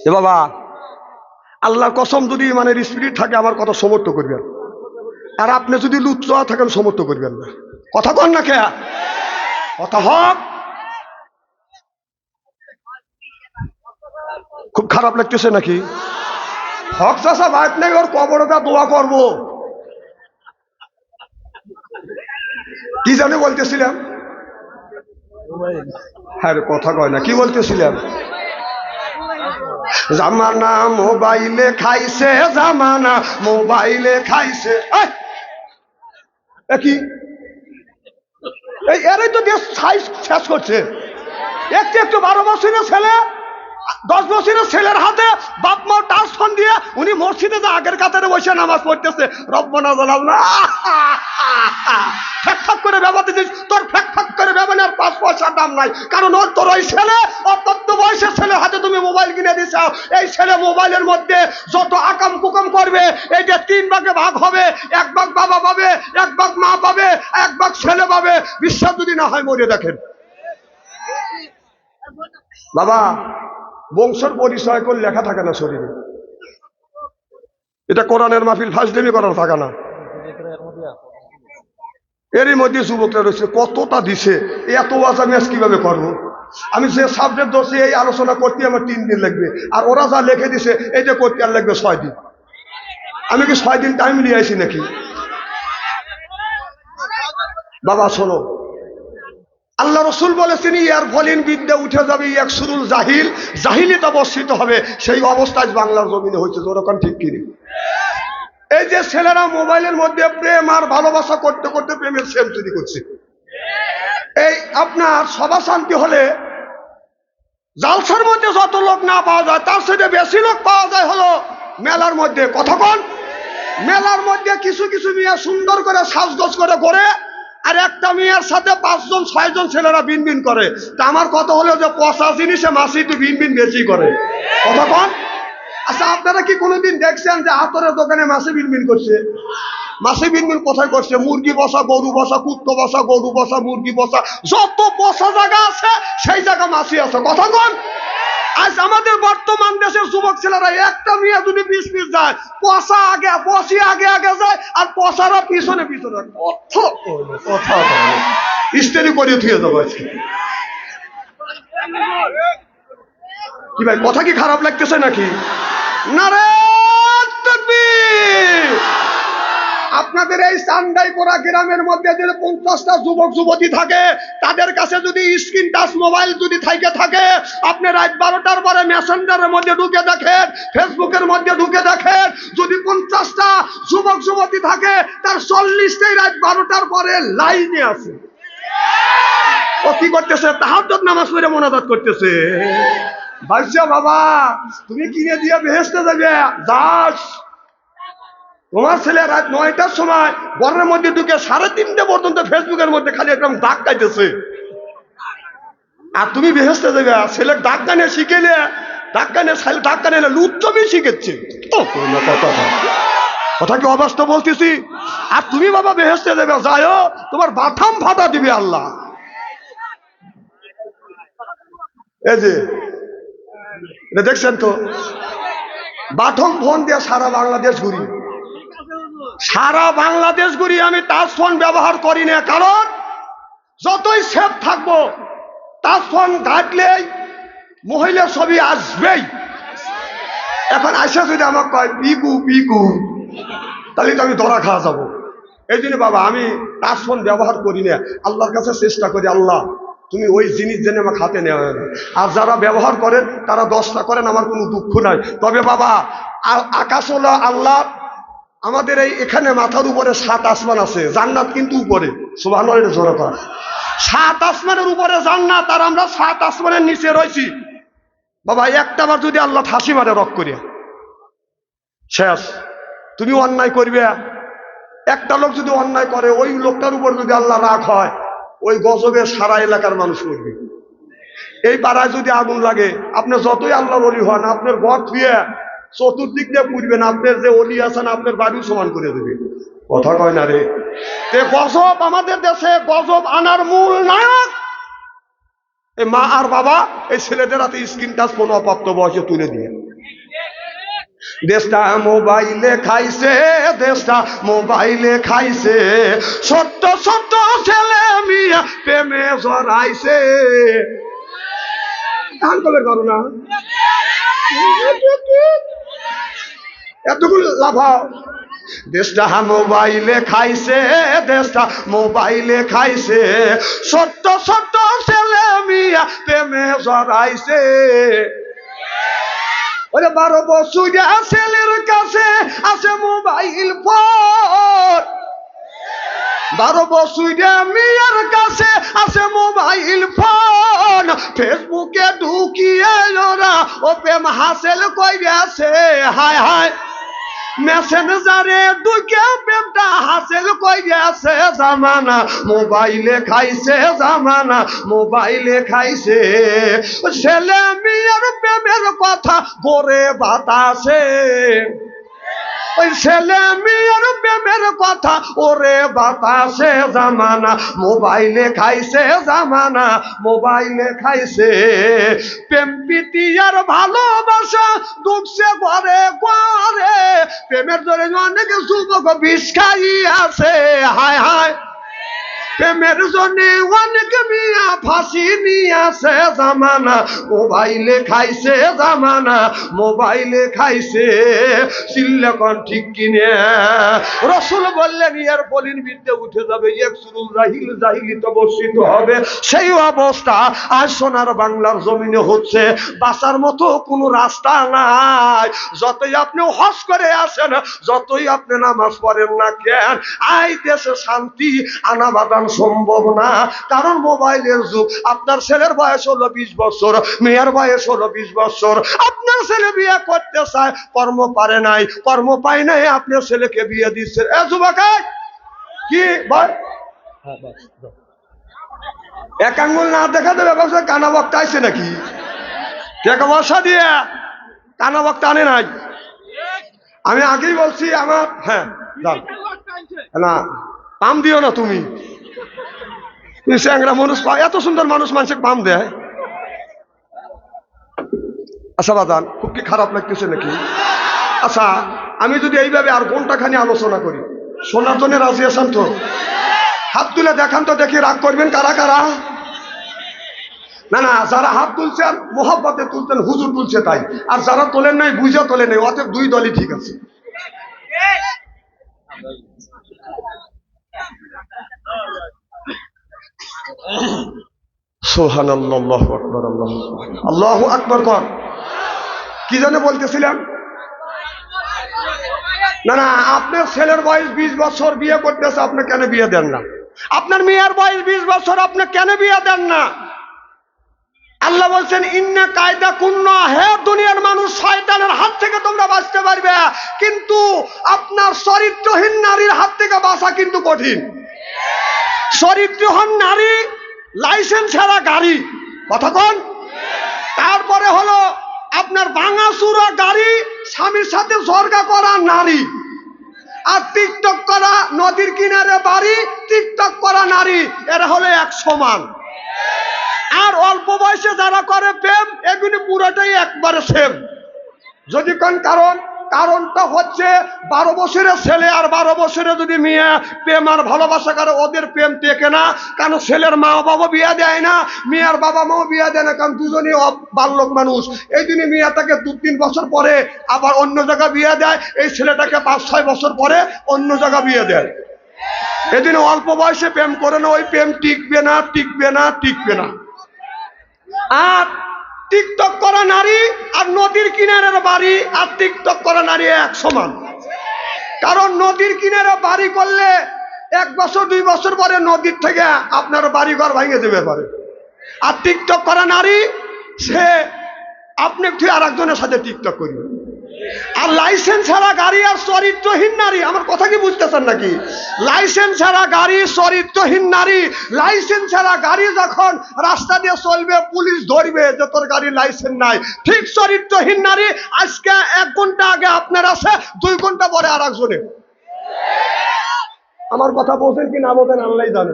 এ বাবা, আল্লাহর কসম, যদি ইমানের স্পিরিট থাকে আমার কথা সমর্থন করবেন, আর আপনি যদি লুচ্চা থাকেন সমর্থন করবেন না। কথা কন না খেয়া, কথা হক। খুব খারাপ লাগতেছে নাকি? হক চাষা বাইক নেই, ওর কবরটা দোয়া করবো। কি জানে বলতেছিলাম? হ্যাঁ কথা কয় না, কি বলতেছিলাম? জামানা মোবাইলে খাইছে, জামানা মোবাইলে খাইছে। কি এরাই তো দেশ শেষ করছে। একটু একটু 12 বছরের ছেলে, 10 বছরের ছেলের হাতে বাপ মা টাচ ফোন দিয়ে উনি মসজিদে যে আগের কাতারে বসে নামাজ পড়তেছে, রব্বানা জালামনা ফ্যাক ফ্যাক করে ব্যবহার দিচ্ছিস, তোর ফ্যাক ফ্যাক করে ব্যবহার 5 পয়সার দাম নাই। কারণ ওর তোর ওই ছেলে, ওর তত্ত্ব বয়সের ছেলের হাতে তুমি মোবাইল কিনে দিচ্ছ। এই ছেলে মোবাইলের মধ্যে যত আকাম কুকাম করবে, এইটা 3 ভাগে ভাগ হবে। 1 ভাগ বাবা পাবে, 1 ভাগ মা পাবে, 1 ভাগ ছেলে পাবে। বিশ্বাস যদি না হয় মরে দেখেন বাবা, বংশের পরিচয় করে লেখা থাকে না শরীরে। এটা কোরআনের মাহফিল ফাজলামি করার থাকে না। এরই মধ্যে যুবকরা রয়েছে, কতটা দিছে, এত ওয়াজ আমি আজ কিভাবে করবো? আমি যে সাবজেক্ট ধরছি এই আলোচনা করতে আমার 3 দিন লাগবে, আর ওরা যা লিখে দিছে এইটা করতে আর লাগবে 6 দিন। আমি কি 6 দিন টাইম নিয়ে আসি নাকি? বাবা শোনো, আল্লাহ রসুল বলেছেন ইয়ার ফলিন বিদ্যা উঠে যাবে, এক সুরুল জাহিল, জাহিলিতে বর্ষিত হবে। সেই অবস্থায় বাংলার জমিনে হয়েছে। ওরকম ঠিক কিনি? এই যে ছেলেরা মোবাইলের মধ্যে প্রেম আর ভালোবাসা করতে করতে প্রেমের সেঞ্চুরি করছে। এই আপনার সভা শান্তি হলে জালসার মধ্যে যত লোক না পাওয়া যায় তার সাথে বেশি লোক পাওয়া যায় হলো মেলার মধ্যে। কতক্ষণ মেলার মধ্যে কিছু কিছু মেয়ে সুন্দর করে সাজগোজ করে করে, আর একটা মেয়ের সাথে 5 জন 6 জন ছেলেরা বিনবিন করে। তা আমার কথা হলো যে পচা জিনিসে মাসি তো বিনবিন বেশি করে। কতক্ষণ? আচ্ছা, আপনারা কি কোনোদিন দেখছেন যে আতরের দোকানে মাসি বিনবিন করছে? মাসি বিনবিন কোথায় করছে? মুরগি বসা, গরু বসা, কুত্তো বসা, গরু বসা, মুরগি বসা, যত বসা জায়গা আছে সেই জায়গা মাসি আছে। কতক্ষণ? আজ আমাদের বর্তমান দেশের যুবক ছেলেরা একটা মেয়ে যদি 20 পিস যায়, পচা আগে পচি আগে আগে যায় আর পচারা পিছনে পিছনে। কথা ইস্তেরি করে ধুয়ে যাবো আজকে। কি ভাই, কথা কি খারাপ লাগতেছে নাকি? নারে তাকবীর! আপনাদের এই চান্দাইপাড়া গ্রামের মধ্যে যদি 50টা যুবক যুবতী থাকে, তাদের কাছে যদি স্ক্রিন টাচ মোবাইল যদি থাকে, আপনি রাত 12টার পরে মেসেঞ্জারের মধ্যে ঢুকে দেখেন, ফেসবুকের মধ্যে ঢুকে দেখেন, যদি 50টা যুবক যুবতী থাকে, তার 40টাই রাত 12টার পরে লাইনে আছে। ও কি করতেছে? তাহাজ্জুদ নামাজ পড়ে মোনাজাত করতেছে। ভাইসা বাবা, তুমি কিনে দিয়ে বেহেশতে যাবে, যাস। তোমার ছেলে রাত 9টার সময় ঘরের মধ্যে ঢুকে 3:30 পর্যন্ত ফেসবুকের মধ্যে খালি একদম দাগ কাইতেছে, আর তুমি বেহেশতে যাবে। ছেলে দাগ কানে শিখেলে, দাগ কানে লুচ্চবি শিখেছে। কথা কি অবাস্তব বলতেছি? আর তুমি বাবা বেহেশতে যাবে, যাও, তোমার বাথাম ফাটা দিবে আল্লাহ। এই যে এটা দেখছেন তো, বাথম ফোন দিয়ে সারা বাংলাদেশ ঘুরি, সারা বাংলাদেশ ঘুরি। আমি টাচ ফোন ব্যবহার করি না, কারণ যতই সেফ থাকবো টাচ ফোন ঘাটলেই মহিলার ছবি আসবেই। এখন আসে যদি আমাকে কয় পিকু পিকু, তাহলে তো আমি ধরা খাওয়া যাবো। এই জন্য বাবা আমি টাচ ফোন ব্যবহার করি না। আল্লাহর কাছে চেষ্টা করি, আল্লাহ তুমি ওই জিনিস জেনে আমার হাতে নেওয়া হয় না। আর যারা ব্যবহার করেন তারা 10টা করেন, আমার কোনো দুঃখ নাই। তবে বাবা আকাশ হলো আল্লাহ, আমাদের এই এখানে মাথার উপরে 7 আসমান আছে, জান্নাত কিন্তু উপরে। সুবহানাল্লাহ, জোরে কর। 7 আসমানের উপরে জান্নাত, আর আমরা 7 আসমানের নিচে রয়েছি। বাবা একটা বার যদি আল্লাহ ফাঁসি মারে রক করিয়া, শেষ। তুমি অন্যায় করবে, একটা লোক যদি অন্যায় করে, ওই লোকটার উপর যদি আল্লাহ রাগ হয়, ওই গজবে সারা এলাকার মানুষ করবে। এই পাড়ায় যদি আগুন লাগে, আপনি যতই আল্লাহর ওলি হন, আপনার ঘর ধুয়ে চতুর্দিক দিয়ে পুড়বেন, আপনার যে ওলি আছেন আপনার বাড়িও সমান করে দেবে। কথা কয় না রে? গজব আমাদের দেশে গজব আনার মূল নায়ক এই মা আর বাবা। এই ছেলেদের হাতে স্ক্রিন টাচ ফোন অপ্রাপ্ত বয়সে তুলে দিয়ে দেশটা মোবাইলে খাইছে, দেশটা মোবাইলে খাইছে, ছোট্ট ছোট্ট ছেলে মিয়া প্রেমে জড়াইছে। কবে করো না এতগুলো লাফাও। দেশটা মোবাইলে খাইছে, দেশটা মোবাইলে খাইছে, ছোট্ট ছোট্ট ছেলে মিয়া প্রেমে জড়াইছে। 12 বছরিয়া ছেলের কাছে আছে মোবাইল ফোন, 12 বছরিয়া মেয়ের কাছে আছে মোবাইল ফোন। ফেসবুকে ঢুকিয়ে ওরা ও প্রেম হাসিল কইরাছে, হায় হায়। মেসেঞ্জারে ঢুকে প্রেমটা হাসিল কইরাছে, জামানা মোবাইলে খাইছে, জামানা মোবাইলে খাইছে। ছেলে মেয়ের প্রেমের কথা গোরে বাতাসে, ওই ছেলে মেয়ের প্রেমের কথা ওরে বাতাসে, জামানা মোবাইলে খাইছে, জামানা মোবাইলে খাইছে। প্রেম প্রীতি আর ভালোবাসা ডুবছে ঘরে ঘরে, প্রেমের জন্য অনেক যুবক বিষ খাই আছে, হায় হায়। প্রেমের জন্য অনেক মিয়া ফাঁসি নিয়েছে জামানা, মোবাইলে খাইছে জামানা, মোবাইলে খাইছে। সিল্লাকন ঠিক কিনে রসুল বললেন ইয়ার বলিন বিদ্যে উঠে যাবে, এক সুরুল জাহিল জাহিলিত বর্ষিত হবে। সেই অবস্থা আজ সোনার বাংলার জমিনে হচ্ছে। বাঁচার মতো কোনো রাস্তা নাই। যতই আপনি হজ করে আসেন, যতই আপনি নামাজ পড়েন না কেন, এই দেশে শান্তি আনা বাঁধান সম্ভব না। কারণ মোবাইলের যুগ। আপনার ছেলের বয়স হলো 20 বছর, মেয়ের বয়স হলো 20 বছর। আপনার ছেলে বিয়ে করতে চায়, কর্ম পারে নাই, কর্ম পায় নাই, আপনার ছেলেকে বিয়ে দিচ্ছে। এ যুবক কি ভাই, এক আঙ্গুল না দেখা দেবে ব্যবসা কানা বক্তা আইছে নাকি? টাকা পয়সা দিয়ে কানা বক্তা আনে নাই। আমি আগেই বলছি আমার, হ্যাঁ না পাম দিও না তুমি। চ্যাংরা মানুষ, এত সুন্দর মানুষ মানুষকে পাম দেয়। আচ্ছা বাদান, খুব কি খারাপ লাগতেছে নাকি? আচ্ছা আমি যদি এইভাবে আর ঘন্টাখানি আলোচনা করি, শোনার জন্য রাজি আছেন তো? হাত তুলে দেখান তো দেখি, রাগ করবেন কারা কারা? না না, যারা হাত তুলছেন মোহাব্বতে তুলছেন, হুজুর তুলছে তাই। আর যারা তোলেন নাই বুঝে তোলে নাই, অতএব দুই দলই ঠিক আছে। সুবহানাল্লাহ, আল্লাহু আকবার, আল্লাহু আকবার কর। কি যেন বলতেছিলাম? না না, আপনার ছেলের বয়স 20 বছর, বিয়ে করতেছে, আপনি কেন বিয়ে দেন না? আপনার মেয়ের বয়স 20 বছর, আপনি কেন বিয়ে দেন না? আল্লাহ বলছেন ইন্না কায়দা কুন্না, হে দুনিয়ার মানুষ, শয়তানের হাত থেকে তোমরা বাঁচতে পারবে, কিন্তু আপনার চরিত্রহীন নারীর হাত থেকে বাঁচা কিন্তু কঠিন। চরিত্রহীন নারী, লাইসেন্স ছাড়া গাড়ি, কথা কোন? তারপরে হলো আপনার ভাঙাচুরা গাড়ি, স্বামীর সাথে ঝগড়া করা নারী, আর টিকটক করা, নদীর কিনারে বাড়ি, টিকটক করা নারী, এরা হলো এক সমান। আর অল্প বয়সে যারা করে প্রেম, এগুলি পুরোটাই একবারে সেম। যদি কোন কারণটা হচ্ছে 12 বছরের ছেলে আর 12 বছরে যদি মেয়ে প্রেম আর ভালোবাসা করে, ওদের প্রেম টেকে না। কারণ ছেলের মা বাবা বিয়ে দেয় না, মেয়ের বাবা মাও বিয়ে দেয় না, কারণ দুজনই বাল্যক মানুষ। এই জন্য মেয়েটাকে 2-3 বছর পরে আবার অন্য জায়গায় বিয়ে দেয়, এই ছেলেটাকে 5-6 বছর পরে অন্য জায়গায় বিয়ে দেয়। এই জন্য অল্প বয়সে প্রেম করে না, ওই প্রেম টিকবে না, টিকবে না, টিকবে না। আর টিকটক করা নারী আর নদীর কিনারের বাড়ি আর টিকটক করা নারী এক সমান। কারণ নদীর কিনারে বাড়ি করলে 1 বছর 2 বছর পরে নদীর থেকে আপনার বাড়ি ঘর ভেঙে দেবে পারে। আর টিকটক করা নারী, সে আপনি ঠিক আর একজনের সাথে টিকটক করবে। আর লাইসেন্স ছাড়া গাড়ি আর চরিত্রহীন নারী, আমার কথা কি বুঝতেছেন নাকি? লাইসেন্স ছাড়া গাড়ি, চরিত্রহীন নারী। লাইসেন্স ছাড়া গাড়ি যখন রাস্তা দিয়ে চলবে, পুলিশ ধরবে যে তোর গাড়ির লাইসেন্স নাই। ঠিক চরিত্রহীন নারী, আজকে 1 ঘন্টা আগে আপনার আছে, 2 ঘন্টা পরে আর একজনে। আমার কথা বলছেন কি না বলছেন আল্লাহ জানে।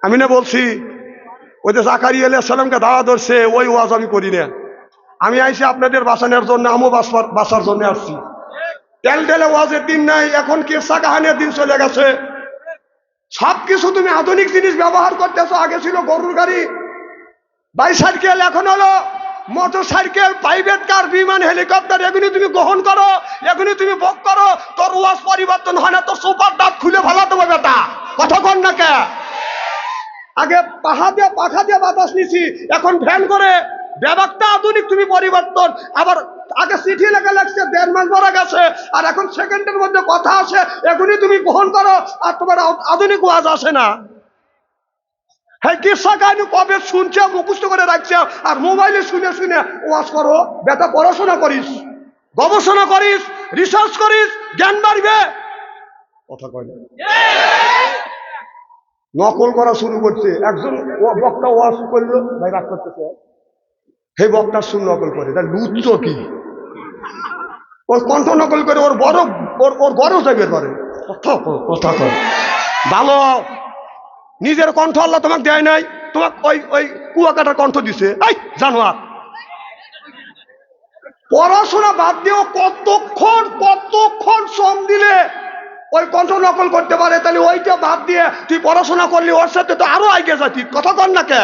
আমি না বলছি ওই যে জাকারিয়া আলাইহিস সালামকে দাওয়া ধরছে, ওই ওয়াজ আমি করি না। আমি আইসি আপনাদের বাঁচানোর জন্য, আমও বাঁচার জন্য আসছি। টেলটেলে ওয়াজের দিন নাই, এখন কিসা কাহানির দিন চলে গেছে। সবকিছু তুমি আধুনিক জিনিস ব্যবহার করতেছো। আগে ছিল গরুর গাড়ি, বাইসাইকেল, এখন হলো মোটর সাইকেল, প্রাইভেট কার, বিমান, হেলিকপ্টার। এগুলি তুমি গ্রহণ করো, এগুলি তুমি ভোগ করো। তোর ওয়াজ পরিবর্তন হয় না, তোর সুপার দাঁত খুলে ভালো দেবো বেটা, কথা কন না কে? আগে পাখা দিয়ে বাতাস নিছি, এখন ফ্যান করে। ব্যাপারটা আধুনিক, তুমি পরিবর্তন। আবার আগে চিঠি লেখা লাগছে, 1.5 মাস পরে গেছে, আর এখন সেকেন্ডের মধ্যে কথা আসে, এখনই তুমি গ্রহণ করো। আর তোমার আধুনিক ওয়াজ আসে না। হ্যাঁ, কিসা কাহিনী কবে শুনছে, মুখস্থ করে রাখছে, আর মোবাইলে শুনে শুনে ওয়াজ করো। বেটা পড়াশোনা করিস, গবেষণা করিস, রিসার্চ করিস, জ্ঞান বাড়বে। কথা কয় না, নকল করা শুরু করছে। একজন বক্তা ওয়াজ করলো, ভাই রাগ করতেছে, সেই বক্তার সুর নকল করে। তার লুচ্চ কি, ওর কণ্ঠ নকল করে, ওর বড় বের করে। কথা কর ভালো, নিজের কণ্ঠ আল্লাহ তোমাকে দেয় নাই, তোমাকে ওই কুয়াকাটার কণ্ঠ দিছে। এই জানোয়ার, পড়াশোনা বাদ দিয়েও কতক্ষণ শ্রম দিলে কণ্ঠ নকল করতে পারে, তাহলে ওইটা বাদ দিয়ে তুই পড়াশোনা করলি, ওর সাথে তো আরো আগে যাতি। কথা কর না কে?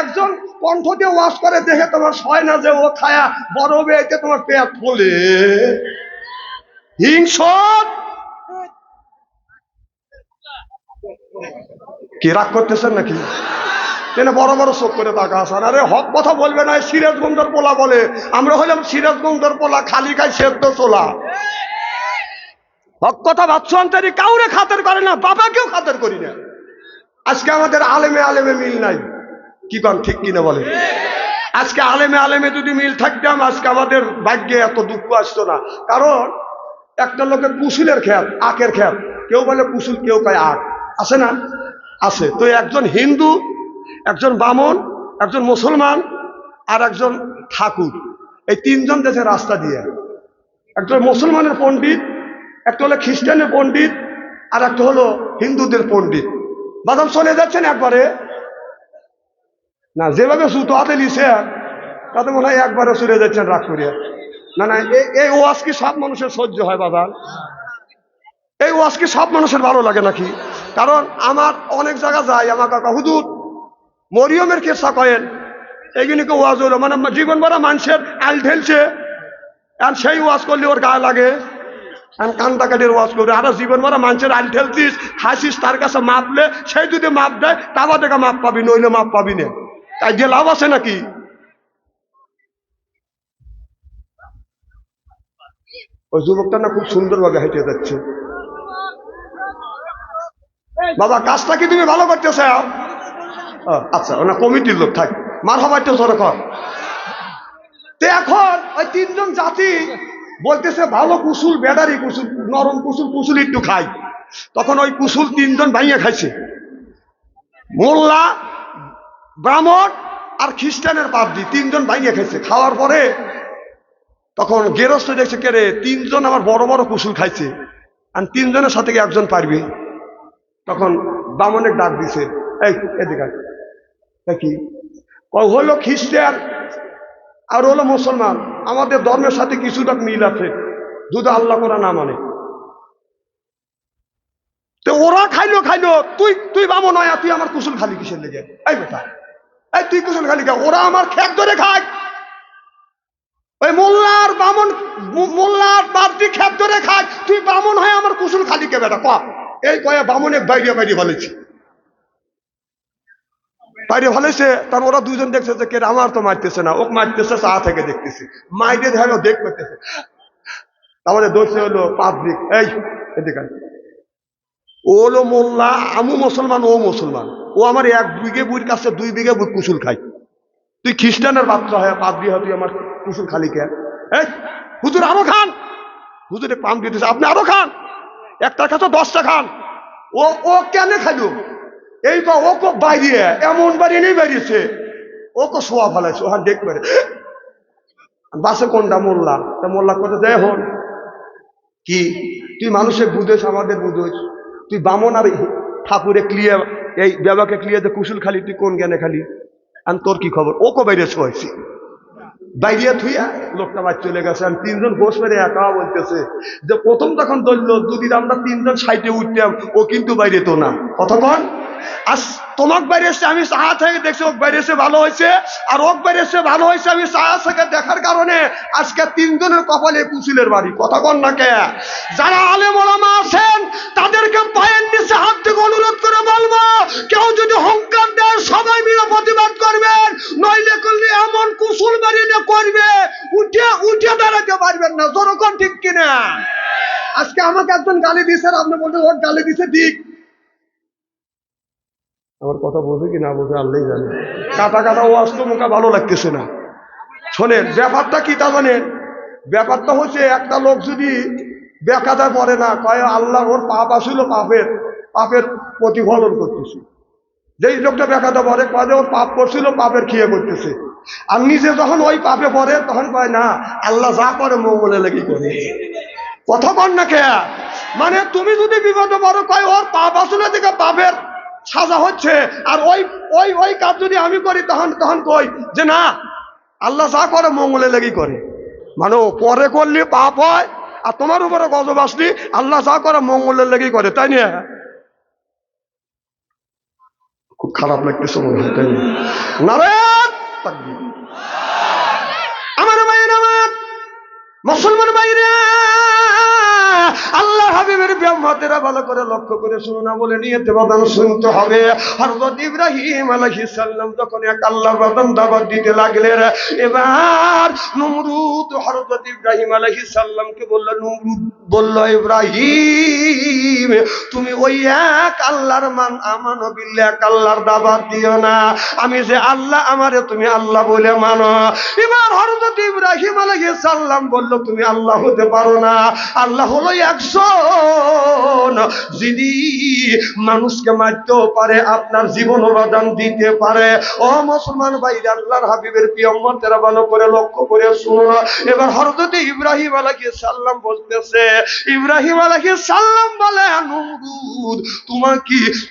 একজন কণ্ঠ দিয়ে ওয়াশ করে দেখে তোমার হয় না যে ও খায়া বড় হবে, এতে তোমার পেট ফলে হিংসত। কি রাগ করতেছেন নাকি? বড় বড় চোখ করে তাকা আসান। আরে হক কথা বলবে না। সিরাজগঞ্জের পোলা বলে, আমরা হলাম সিরাজগঞ্জের পোলা, খালি খাই সেদ্ধ চোলা। হক কথা ভাবছো অন্তরি কাউরে খাতের করে না, বাবাকেও খাতের করি না। আজকে আমাদের আলেমে আলেমে মিল নাই, কি কন ঠিক কিনা বলে? আজকে আলেমে আলেমে যদি মিল থাকতাম, আজকে আমাদের ভাগ্যে এত দুঃখ আসতো না। কারণ একটা লোকের কুসুলের খ্যাত, আখের খ্যাত, কেউ বলে কুসুল, কেউ কয় আখ, আছে না? আছে। তো একজন হিন্দু, একজন বামন, একজন মুসলমান আর একজন ঠাকুর, এই তিনজন দেশে রাস্তা দিয়ে। একটা মুসলমানের পণ্ডিত, একটা হলো খ্রিস্টানের পণ্ডিত, আর একটা হলো হিন্দুদের পণ্ডিত। বাদাম চলে যাচ্ছেন একবারে না, যেভাবে জুতো হাতে লিছে তাতে মনে হয় একবারে চলে যাচ্ছেন রাগ করিয়া। না না, এই ওয়াজ কি সব মানুষের সহ্য হয় বাবা? এই ওয়াজ কি সব মানুষের ভালো লাগে নাকি? কারণ আমার অনেক জায়গা যায়, আমার কাকা হুজুর মরিয়মের কেসা কয়েন, এইগুলিকে ওয়াজ হলো, মানে জীবন ভরা মানুষের আল ঢেলছে, আর সেই ওয়াজ করলে ওর গায়ে লাগে। কান্দা কাটির ওয়াজ করবে, আর জীবন ভরা মানুষের আল ঠেলছিস, খাইছিস, তার কাছে মাপলে সেই যদি মাপ দেয় তাবা দেখা মাপ পাবি, নইলে মাপ পাবি না। তাই যে লাভ আছে নাকি? ওই যুবকটা না খুব সুন্দরভাবে হেঁটে যাচ্ছে। বাবা কাজটা কি তুমি ভালো করতেছ? আচ্ছা, ওনা কমিটির লোক থাক, মার হবাইতে জোরে কর। তো এখন ওই তিনজন জাতি বলতেছে ভালো কুসুল, ব্যাটারি কুসুল, নরম কুসুল, কুসুল একটু খাই। তখন ওই কুসুল তিনজন ভাইয়া খাইছে, মোল্লা, ব্রাহ্মণ আর খ্রিস্টানের পাবজি, তিনজন ভাইয়া খাইছে। খাওয়ার পরে তখন গেরস্ত দেখছে, কে রে, তিনজন আমার বড় বড় কুসুল খাইছে, আর তিনজনের সাথে একজন পারবি? তখন বামনের ডাক দিছে, এই এদিকে কি হলো, খ্রিস্টান আর হলো মুসলমান, আমাদের ধর্মের সাথে কিছুটা মিল আছে, যদি আল্লাহ করা না মানে। তো ওরা খাইলো, তুই বামন নয়, তুই আমার কুসুল খালি কিসের লেগে? এই বেটা, এই তুই কুসুল খালি খা, ওরা আমার খেত ধরে খায়। ওই মোল্লার বামন, মোল্লার বাপটি খেত ধরে খায়, তুই বামন হয় আমার কুসুল খালি কে বেটা? এই কয়া বামনে বাইরে বাইরে ফেলেছি, বাইরে ফেলেছে। তার ওরা দুইজন দেখছে যে কে আমার তো মারতেছে না, ওক মারতেছে, চা থেকে দেখতেছে, মাইরে ধরে দেখ করতেছে। তাহলে দোষে হলো পাবলিক, এই এদিকে ও হলো মোল্লা, আমু মুসলমান, ও মুসলমান, ও আমার 1 বিঘে বুড়ির কাছে 2 বিঘে বুড় কুসুল খাই। তুই খ্রিস্টানের বাচ্চা হয়, পাবলি হয়, তুই আমার কুসুল খালি কে? এই হুজুর আরো খান, হুজুরে পাম দিতেছে, আপনি আরো খান, একটা খাচ্ছ 10টা খান। ও কেন খাইল? এই তো ও কো বাইরে, এমন বাড়ি নেই বেরিয়েছে, ও কো শোয়া ফেলাইছে, ওখানে দেখ করে বাসে কোনটা মোল্লা, তা মোল্লা কথা দেয় হন কি, তুই মানুষের বুঝেছ, আমাদের বুঝোস, তুই বামন আর ঠাকুরে ক্লিয়ার, এই বাবাকে ক্লিয়ার যে কুসুল খালি, তুই কোন জ্ঞানে খালি? আর তোর কি খবর? ও কো বাইরে শোয়াইছি, বাইরে থুইয়া লোকটা বাদ চলে গেছে। আর তিনজন বস মেরে একা বলতেছে যে প্রথম তখন ধরল, যদি আমরা তিনজন সাইডে উঠতাম, ও কিন্তু বাইরে তো না। কতক্ষণ আজ তোমাক বাইরে এসে আমি চা থেকে দেখছি, ওক বাইরে এসে ভালো হয়েছে, আর ওক বাইরে এসে ভালো হয়েছে আমি চা থেকে দেখার কারণে আজকে তিনজনের কপালে কুসুলের বাড়ি। কথা কন না কে? যারা আলেম ওলামা আছেন তাদেরকে পায়ের নিচে হাত থেকে অনুরোধ করে বলবো, কেউ যদি হুঙ্কার দেয় সবাই মিলে প্রতিবাদ করবেন, নইলে করলে এমন কুসুল বাড়ি করবে উঠে উঠে দাঁড়াতে পারবেন না। জনগণ ঠিক কিনা? আজকে আমাকে একজন গালি দিয়েছে, আপনি বলতে ওর গালি দিছে ঠিক, আমার কথা বোঝে কি না বোঝে আল্লাহ জানে। কাটা কাটা ওয়াজ তো মুখে ভালো লাগতেছে না। শোনেন ব্যাপারটা কি তা জানেন? ব্যাপারটা হচ্ছে, একটা লোক যদি বেকাদা পড়ে না, কয় আল্লাহ ওর পাপ আসিল, পাপের প্রতিফলন করতেছে। যেই লোকটা বেকাদা পড়ে কয় যে ওর পাপ করছিল, পাপের খেয়ে করতেছে। আর নিজে যখন ওই পাপে পড়ে তখন কয় না, আল্লাহ যা করে মঙ্গলে লেগে করে। কথা বল না কে? মানে তুমি যদি বিপদে পড়ো, কয় ওর পাপ আসলে দিকে পাপের সাজা হচ্ছে, আর ওই ওই ওই কাজ যদি আমি করি তখন কই যে না, আল্লাহ যা করে মঙ্গলে লেগে করে। মানে পরে করলে পাপ হয়, আর তোমার উপরে গজব আসলি আল্লাহ যা করে মঙ্গলের লেগেই করে, তাই না? খুব খারাপ লাগতেছে মনে হয়, তাই না? নারায়ণ তাকবীর। আমার ভাইয়েরা, আমার মুসলমান ভাইরা, আল্লাহ হাবিবের ব্যামতেরা ভালো করে লক্ষ্য করে শুনো বলে নিয়তে বাদান শুনতে হবে। হযরত ইব্রাহিম আলাইহিস সালাম যখন এক আল্লাহর বাদান দাওয়াত দিতে লাগলেন, এবার নমরুদ হযরত ইব্রাহিম আলাইহিস সালামকে বলল, নমরুদ বলল, ইব্রাহিম তুমি ওই এক আল্লাহর আমানো বিল্লাহ এক আল্লাহর দাওয়াত দিও না, আমি যে আল্লাহ আমারে তুমি আল্লাহ বলে মানো। এবার হযরত ইব্রাহিম আলাইহিস সালাম বলল, তুমি আল্লাহ হতে পারো না, আল্লাহ হলো একজন, যিনি মানুষকে মারতেও পারে, আপনার জীবন বাদান দিতে পারে। ও মুসলমান ভাইরা, আল্লাহর হাবিবের প্রিয় উম্মতেরা ভালো করে লক্ষ্য করে শুনো। এবার হযরত ইব্রাহিম আলাইহিস সালাম বলতেছে, ইব্রাহিম আলাইহিস সালাম বলে, নমরুদ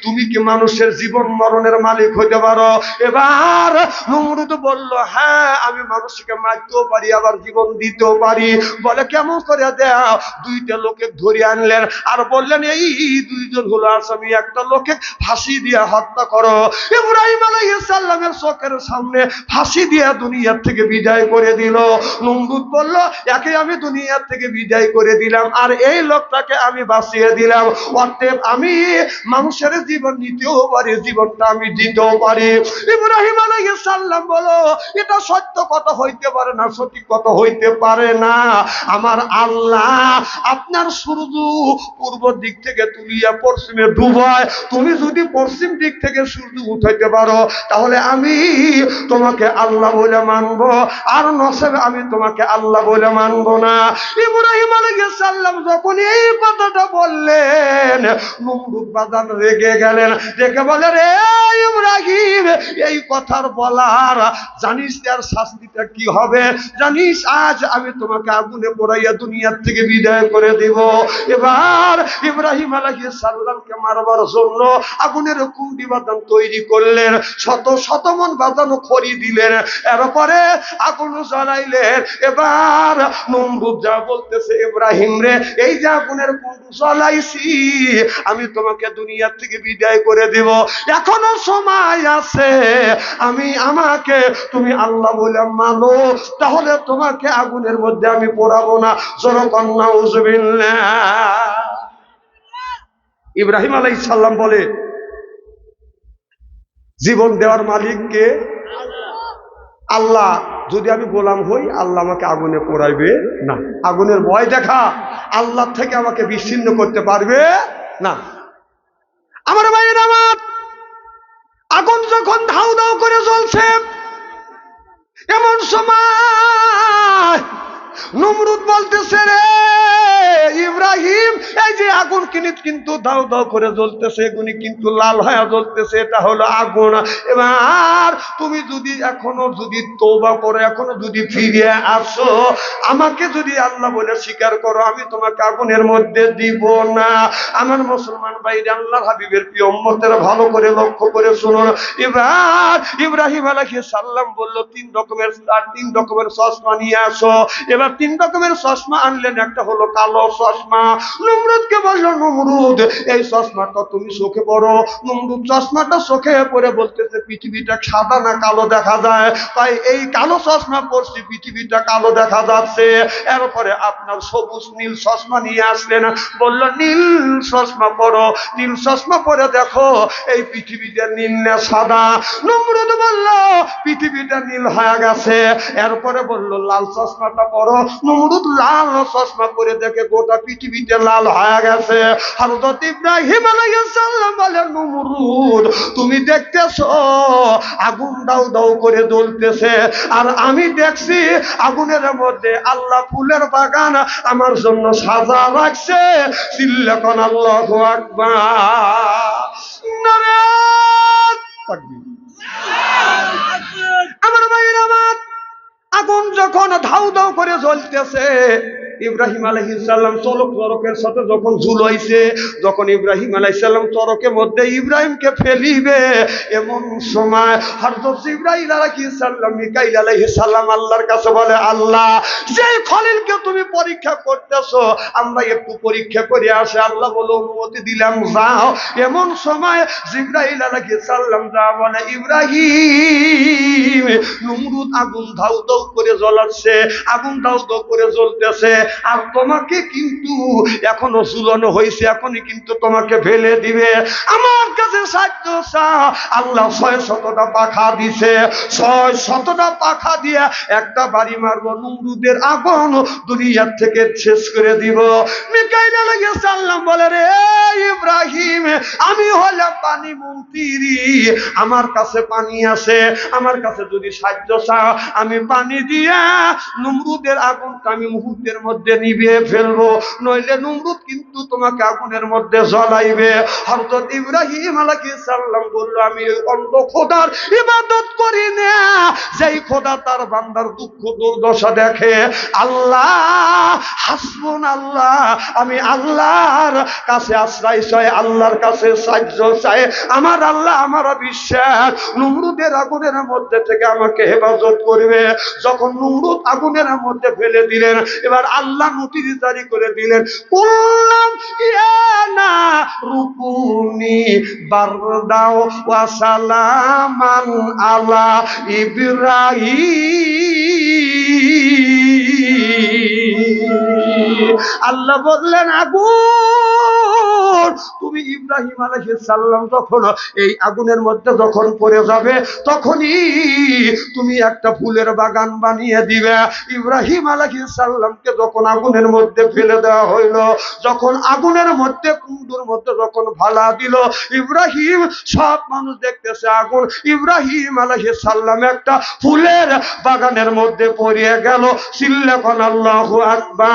তুমি কি মানুষের জীবন মরণের মালিক হতে পারো? এবার নমরুদ বলল, হ্যাঁ আমি মানুষকে মারতেও পারি আবার জীবন দিতেও পারি। বলে কেমন করে দেও? দুইটা লোকে ধরে আনলেন আর বললেন, এই দুইজন হলো আসামি, একটা লোকে ফাঁসি দিয়ে হত্যা করো। ইব্রাহিম আলাইহিস সালামের চোখের সামনে ফাঁসি দিয়ে দুনিয়ার থেকে বিদায় করে দিল। নমরুদ বলল, একে আমি দুনিয়ার থেকে বিদায় করে দিলাম আর এই লোকটাকে আমি বাঁচিয়ে দিলাম, অতএব আমি মানুষের জীবন নিতেও পারি, জীবনটা আমি দিতেও পারি। ইব্রাহিম আলাইহিস সালাম বলো, এটা সত্য কথা হইতে পারে না, সঠিক কথা হইতে পারে না। আমার আল্লাহ আপনার সূর্য পূর্ব দিক থেকে তুলিয়া পশ্চিমে ডুবায়, তুমি যদি পশ্চিম দিক থেকে সূর্য উঠাইতে পারো তাহলে আমি তোমাকে আল্লাহ বলে মানবো, আর নসেবে আমি তোমাকে আল্লাহ বলে মানবো না। ইব্রাহিম আলাইহিস সালাম যখন এই কথাটা বললেন, নমরুদ বাজান রেগে গেলেন, রেগে বলে, রে ইব্রাহিম এই কথার বলার জানিস তার শাস্তিটা কি হবে? জানিস আজ আমি তোমাকে আগুনে পোড়াইয়া দুনিয়ার থেকে বিদায় করে দিব। এবার ইব্রাহিম আলাইহিস সালামকে মারবার জন্য আগুনের কুণ্ডি বাদান তৈরি করলেন, শত শত মন বাদানো খড়ি দিলেন, এরপরে আগুন জ্বালাইলেন। এবার নমরুদ যা বলতেছে, ইব্রাহিম রে এই যে আগুনের কুণ্ডি জ্বালাইছি আমি তোমাকে দুনিয়ার থেকে বিদায় করে দিব, এখনো সময় আছে, আমাকে তুমি আল্লাহ বলে মানো, তাহলে তোমাকে আগুনের মধ্যে আমি পোড়াবো না। জনগণ নাউজুবিল্লাহ। ইব্রাহিম আলাইহিস সালাম বলে, জীবন দেওয়ার মালিক কে? আল্লাহ। যদি আমি গোলাম হই আল্লাহ আমাকে আগুনে পোড়াইবে না, আগুনের ভয় দেখা আল্লাহ থেকে আমাকে বিচ্ছিন্ন করতে পারবে না। আমার ভাইয়ের, আমার আগুন যখন ধাউ ধাউ করে জ্বলছে, এমন সময় নমরুদ বলতেছে, রে ইব্রাহিম এই যে আগুন কিন্তু দাও দাও করে জ্বলতেছে, এগুনি কিন্তু লাল হয়ে জ্বলতেছে, এটা হলো আগুন। এবার তুমি যদি এখনো যদি তওবা করো, এখনো যদি ফিরে আসো, আমাকে যদি আল্লাহ বলে স্বীকার করো, আমি তোমাকে আগুনের মধ্যে দিব না। আমার মুসলমান ভাইরা, আল্লাহর হাবিবের প্রিয় উম্মতেরা ভালো করে লক্ষ্য করে শুনুন। এবার ইব্রাহিম আলাইহিস সালাম বলল, তিন রকমের চশমা নিয়ে আসো। এবার তিন রকমের চশমা আনলেন, একটা হলো কালো চশমা। নমরুদকে বলল, নমরুদ এই চশমাটা তুমি চোখে পড়ো। নমরুদ চশমাটা চোখে পড়ে বলতেছে, পৃথিবীটা সাদা না কালো দেখা যায়, তাই এই কালো চশমা পড়ছি, পৃথিবীটা কালো দেখা যাচ্ছে। এরপরে আপনার সবুজ নীল চশমা নিয়ে আসলেন, বলল নীল চশমা পড়ো। নীল চশমা পরে দেখো এই পৃথিবীটা নীল না সাদা। নমরুদ বলল, পৃথিবীটা নীল হয়ে গেছে। এরপরে বলল, লাল চশমাটা পরো। নমরুদ লাল চশমা পরে দেখে গোটা পৃথিবীতে লাল হয়ে গেছে। হযরত ইব্রাহিম আলাইহিস সালাম বলে, নমরুদ তুমি দেখতেছো আগুন দাউ দাউ করে জ্বলতেছে, আর আমি দেখছি আগুনের মধ্যে আল্লাহ ফুলের বাগান আমার জন্য সাজা রাখছে। চিল্লাকন আল্লাহু আকবার। নারায়ে তাকবীর। আমার ভাইরা, আমার আগুন যখন ধাউ ধাউ করে জ্বলতেছে, ইব্রাহিম আলাইহিস সালাম চরকের সাথে যখন ঝুলাইছে, যখন ইব্রাহিম আলাইহিস সালাম চরকের মধ্যে ইব্রাহিমকে ফেলিবে, এমন সময় হযরত জিবরাইল আলাইহিস সালাম মিকাইল আলাইহিস সালাম আল্লাহর কাছে বলে, আল্লাহ, যে খলিলকে তুমি পরীক্ষা করতেছো, আমরা একটু পরীক্ষা করে আসে। আল্লাহ বলে, অনুমতি দিলাম, যাও। এমন সময় জিবরাইল আলাইহিস সালাম যা বলে, ইব্রাহিম, নমরুদ আগুন ধাউ ধাউ করে জ্বলাচ্ছে, আগুন ধাউ ধাউ করে জ্বলতেছে, আর তোমাকে কিন্তু এখনো ঝুলানো হয়েছে, এখনই কিন্তু তোমাকে ফেলে দিবে। আমার কাছে সাহায্য চাও। আল্লাহ 600টা পাখা দিছে, 600টা পাখা দিয়ে একটা বাড়ি মারবো, নমরুদের আগুন দুনিয়ার থেকে শেষ করে দিব। মিকাইল আলাইহিস সালাম বলে, রে ইব্রাহিম, আমি হলাম পানি মন্ত্রী, আমার কাছে পানি আছে, আমার কাছে যদি সাহায্য চাও, আমি পানি দিয়া নমরুদের আগুনটা আমি মুহূর্তের মধ্যে নিভিয়ে ফেলবো, নইলে নমরুদ কিন্তু তোমাকে আগুনের মধ্যে জ্বলাইবে। হযরত ইব্রাহিম আলাইহিস সালাম বলল, আমি অন্ধ খোদার ইবাদত করি না, যেই খোদা তার বান্দার দুঃখ দুর্দশা দেখে। আল্লাহ হাসবুনাল্লাহ, আমি আল্লাহর কাছে আশ্রয় চাই, আল্লাহর কাছে সাহায্য চাই। আমার আল্লাহ, আমার বিশ্বাস, নমরুদের আগুনের মধ্যে থেকে আমাকে হেফাজত করবে। যখন নমরুদ আগুনের মধ্যে ফেলে দিলেন, এবার আল্লাহ নোটিশ জারি করে দিলেন, কুল্লাম ইয়ানা রুকুনি বারদাও ওয়া সালামান আলা ইব্রাহিম। আল্লাহ বললেন, আগুন, তুমি ইব্রাহিম আলাইহিস সালাম যখন এই আগুনের মধ্যে যখন পড়ে যাবে, তখনই তুমি একটা ফুলের বাগান বানিয়ে দিবে। ইব্রাহিম আলাইহিস সালামকে যখন আগুনের মধ্যে ফেলে দেওয়া হইল, যখন আগুনের মধ্যে কুণ্ডুর মধ্যে যখন ফালা দিল, ইব্রাহিম, সব মানুষ দেখতেছে আগুন, ইব্রাহিম আলাইহিস সালাম একটা ফুলের বাগানের মধ্যে পড়ে গেল। চিল্লাখন আল্লাহু আকবার।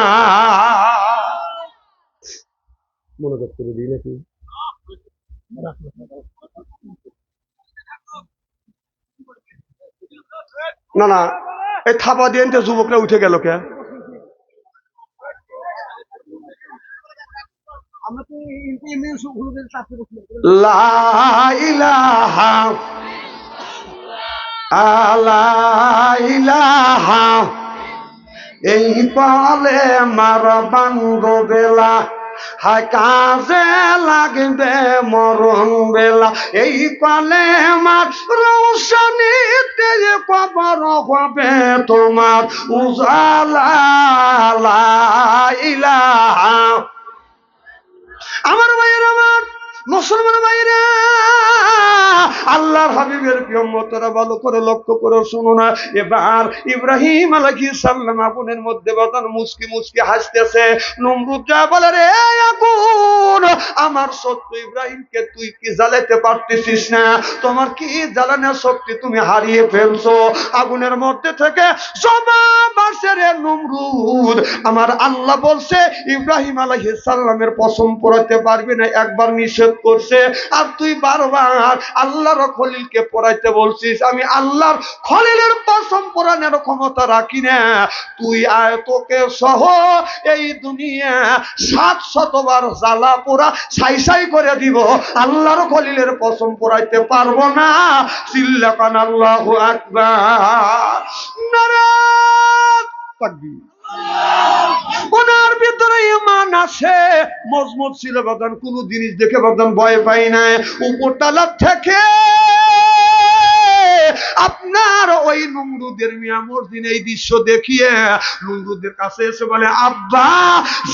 মনোযোগ করে দিই নাকি? না না, এই থাপা দিয়ে যুবকরা উঠে গেল কে? লা ইলাহা লা ইলাহা, এই পালে মার বান্ধবেলা, হায় কাজে লাগবে মরণ বেলা, এই পালে মার রৌশনীতে কবর হবে তোমার উজালা। লা ইলাহা। আমার ভাইয়ের, আমার মুসলমান ভাইরা, আল্লাহর হাবিবের প্রিয় উম্মতরা, ভালো করে লক্ষ্য করে শুনো না। এবার ইব্রাহিম আলাইহিস সালাম আগুনের মধ্যে বাদান মুচকি মুচকি হাসতেছে। নমরুদ যা বলে, রে আগুন, আমার শত্রু ইব্রাহিমকে তুই কি জ্বালাতে পারতেছিস না? তোমার কি জ্বালানোর শক্তি তুমি হারিয়ে ফেলছো? আগুনের মধ্যে থেকে জবাব আসে, রে নমরুদ, আমার আল্লাহ বলছে ইব্রাহিম আলাইহিস সালামের কসম পড়াতে পারবি না, একবার নিষেধ করছে, আর তুই বারবার আল্লাহর খলিলকে পড়াইতে বলছিস। আমি আল্লাহর খলিলের কসম পড়ানোর ক্ষমতা রাখি না। তুই আয়, তোকে সহ এই দুনিয়া 700বার জ্বালা পোড়া ছাই ছাই করে দিব, আল্লাহর খলিলের কসম পড়াইতে পারবো না। চিল্লাকান আল্লাহু আকবার। নারায়ে তাকবীর। ওনার ভিতরে ঈমান আছে, মজবুত ছিল বাদান, কোন জিনিস দেখে বাদান ভয় পাই না। উপরতলা থেকে আপনার ওই নমরুদের মিয়া মর্জিন এই দৃশ্য দেখিয়ে নমরুদের কাছে এসে বলে, আব্বা,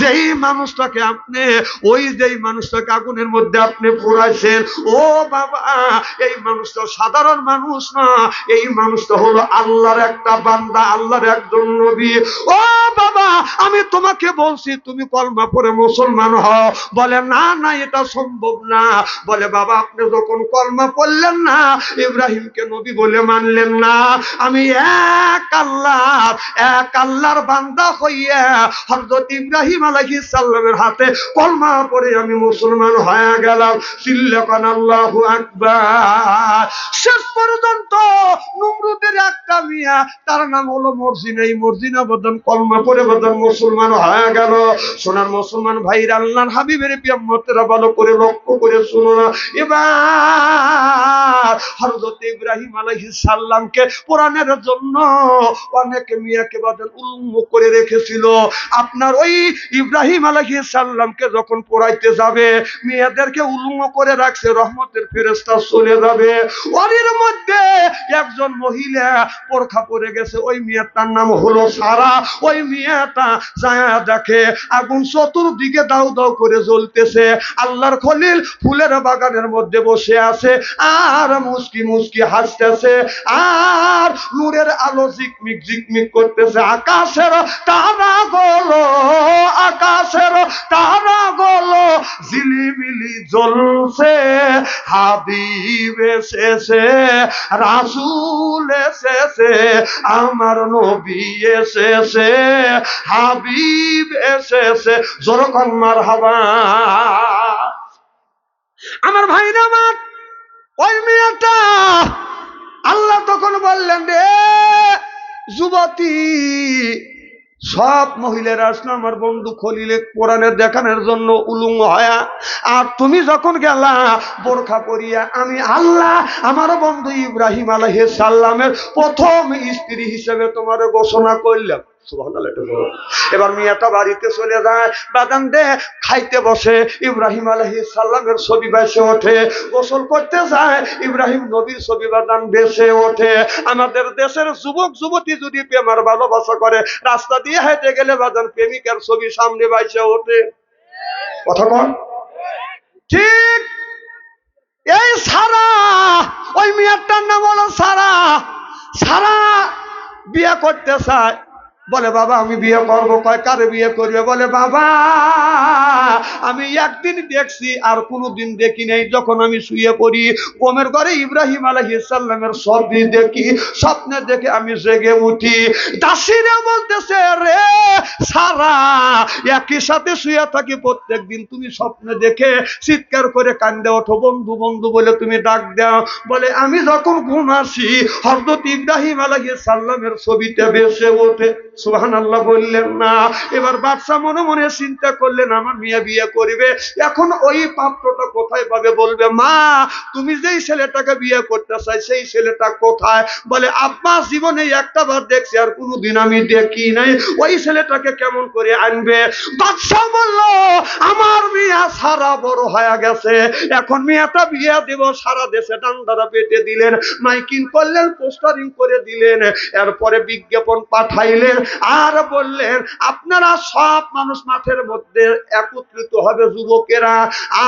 যেই মানুষটাকে আপনি, ওই যেই মানুষটাকে আগুনের মধ্যে আপনি পোড়াইছেন, ও বাবা, এই মানুষটা সাধারণ মানুষ না, এই মানুষটা হলো আল্লাহর একটা বান্দা, আল্লাহর একজন নবী। ও বাবা, আমি তোমাকে বলছি তুমি কলমা পড়ে মুসলমান হও। বলে, না না, এটা সম্ভব না। বলে, বাবা, আপনি যখন কলমা পড়লেন না, ইব্রাহিমকে নবী বলে মানলেন না, আমি এক আল্লাহর বান্দা হইয়া হযরত ইব্রাহিম আলাইহিস সালামের হাতে কলমা পড়ে আমি মুসলমান হয়ে গেলাম। চিল্লাকান আল্লাহু আকবার। শেষ পর্যন্ত নমরুদের একটা মিয়া, তার নাম হলো মর্জিনা, এই মর্জিনা বদন কলমা পড়ে বদন মুসলমান হয়ে গেল। সোনার মুসলমান ভাইরা, আল্লাহর হাবিবের প্রিয়মতেরা ভালো করে লক্ষ্য করে শুনো না। এবার হযরত ইব্রাহিম আলাইহিস সালামকে পোড়ানোর জন্য অনেক মিয়াকে বদন উলঙ্গ করে রেখেছিল। আপনার ওই ইব্রাহিম আলাইহিস সালামকে যখন পোড়াইতে যাবে, মেয়েদেরকে উলঙ্গ করে রাখছে, রহমতের ফেরেশতা চলে যাবে। ওর মধ্যে একজন মহিলা বোরখা পরে গেছে, ওই মেয়েটার নাম হলো সারা। ওই মেয়েটা যায় দেখে আগুন চতুর্দিকে দাউ দাউ করে জ্বলতেছে। আল্লাহর খলিল ফুলের বাগানের মধ্যে বসে আছে আর মুস্কি মুস্কি হাসতেছে, আর নূরের আলো ঝিকমিক ঝিকমিক করতেছে। আকাশের তারাগুলো ঝিলিমিলি জ্বলছে। হাবিব এসেছে, রাসূল এসেছে, আমার নবী এসেছে, হাবিব এসেছে। জোরকান মারহাবা। আমার ভাইরা আমার, ওই মেয়েটা আল্লাহ তখন বললেন, রে যুবতী, সব মহিলারা আসলো আমার বন্ধু খলিলে কোরআনের দেখানোর জন্য উলুঙ্গ হয়া, আর তুমি যখন গেলা বোরখা পরিয়া, আমি আল্লাহ আমার বন্ধু ইব্রাহিম আলাইহিস সালামের প্রথম স্ত্রী হিসেবে তোমার ঘোষণা করলাম। এবার মেয়েটা বাড়িতে চলে যায়, বাদাম দে খাইতে বসে, ইব্রাহিম আলাইহিস সালামের ছবি বেসে ওঠে। গোসল করতে যায়, ইব্রাহিম নবীর ছবি বাদাম বেসে ওঠে। আমাদের দেশের যুবক যুবতী যদি প্রেমার ভালোবাসা করে, রাস্তা দিয়ে হেঁটে গেলে বাদাম প্রেমিকার ছবি সামনে বাইসে ওঠে। কথা কন ঠিক? এই সারা, ওই মেয়েটার নাম হলো সারা। সারা বিয়ে করতে চায়, বলে বাবা আমি বিয়ে করবো। কয় কারে বিয়ে করবে? বলে বাবা আমি একদিন দেখছি আর কোনোদিন দেখি নাই। যখন আমি শুয়ে পড়ি ঘুমের ঘরে ইব্রাহিম আলাইহিস সালামের ছবি দেখি, স্বপ্নে দেখে আমি জেগে উঠি। দাসীরা বলতেছে, রে সারা, একই সাথে শুয়ে থাকি প্রত্যেকদিন, তুমি স্বপ্নে দেখে চিৎকার করে কান্দে ওঠো, বন্ধু বন্ধু বলে তুমি ডাক দাও। বলে আমি যখন ঘুম আসি, হযরত ইব্রাহিম আলাইহিস সালামের ছবিটা ভেসে ওঠে। সুবহানাল্লাহ বললেন না? এবার বাদশা মনে মনে চিন্তা করলেন, আমার মেয়ে বিয়ে করবে, এখন ওই পাত্রটা কোথায় পাবে? বলবে, মা তুমি যেই ছেলেটাকে বিয়ে করতে চাই সেই ছেলেটা কোথায়? বলে আব্বা জীবনে একটা বার দেখছি আর কোনোদিন আমি দেখি নাই, ওই ছেলেটাকে কেমন করে আনবে? বাদশা বলল, আমার মেয়ে সারা বড় হয়ে গেছে, এখন মেয়েটা বিয়ে দেব। সারা দেশে ডান্ডারা পেটে দিলেন, মাইকিং করলেন, পোস্টারিং করে দিলেন, এরপরে বিজ্ঞাপন পাঠাইলেন, আর বললেন আপনারা সব মানুষ মাঠের মধ্যে একত্রিত হবে যুবকেরা,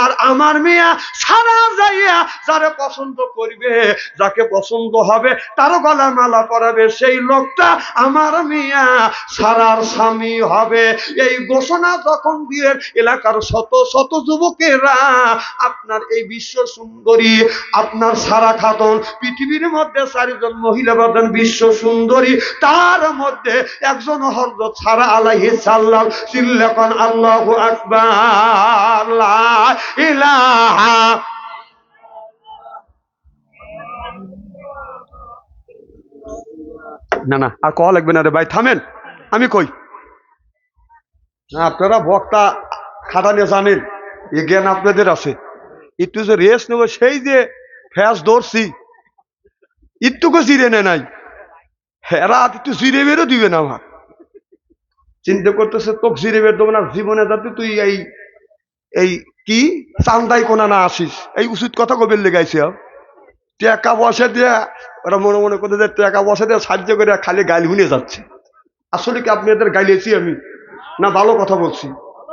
আর আমার মেয়ে সারা যাইয়া যারে পছন্দ করবে, যাকে পছন্দ হবে তার গলা মালা পরাবে, সেই লোকটা আমার মেয়ে সারার স্বামী হবে। এই ঘোষণা যখন দিয়ে এলাকার শত শত যুবকেরা, আপনার এই বিশ্ব সুন্দরী আপনার সারা খাতুন, পৃথিবীর মধ্যে 4 জন মহিলা বাদন বিশ্ব সুন্দরী, তার মধ্যে একজন হযরত সারা আলাইহিস সালাম। চিল্লাকান আল্লাহু আকবার, লা ইলাহা। না না আর কল লাগবে না রে ভাই, থামেন, আমি কই। আপনারা বক্তা খাটালে জানেন, এ জ্ঞান আপনাদের আছে। একটু যে রেস্ট নেব, সেই যে ফ্যাস ধরছি, একটুকু জিরে নে নাই, হেরা একটু জিরে বেরো দিবে না। আমার চিন্তা করতেছে তোকে জিরে বের দেবো না জীবনে, যাতে তুই এই এই কি চান্দাই কোনা না আসিস, এই উচিত কথা কবে লেগাইছে। টাকা পয়সা দিয়ে ওরা মনে মনে করতে যে টাকা পয়সা দিয়ে সাহায্য করে খালি গাইল হুনে যাচ্ছে। আসলে কি আপনাদের গাইলেছি আমি? না ভালো কথা বলছি,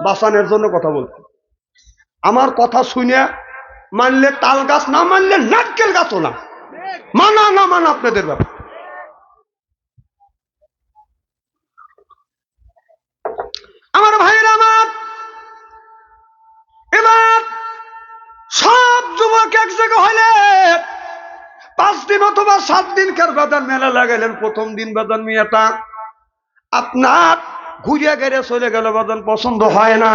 বাঁচানোর জন্য কথা বলছি। আমার কথা শুনে মানলে তাল গাছ, না মানলে নারকেল গাছও না, মানা না মানা আপনাদের ব্যাপার। আমার ভাইরা আমার, এবার সব যুবক এক জায়গা হলে 5 দিন অথবা 7 দিনকার বাজার মেলা লাগাইলেন, প্রথম দিন বাজার মেয়েটা আপনার ঘুরিয়া গেড়ে চলে গেল, বাজান পছন্দ হয় না।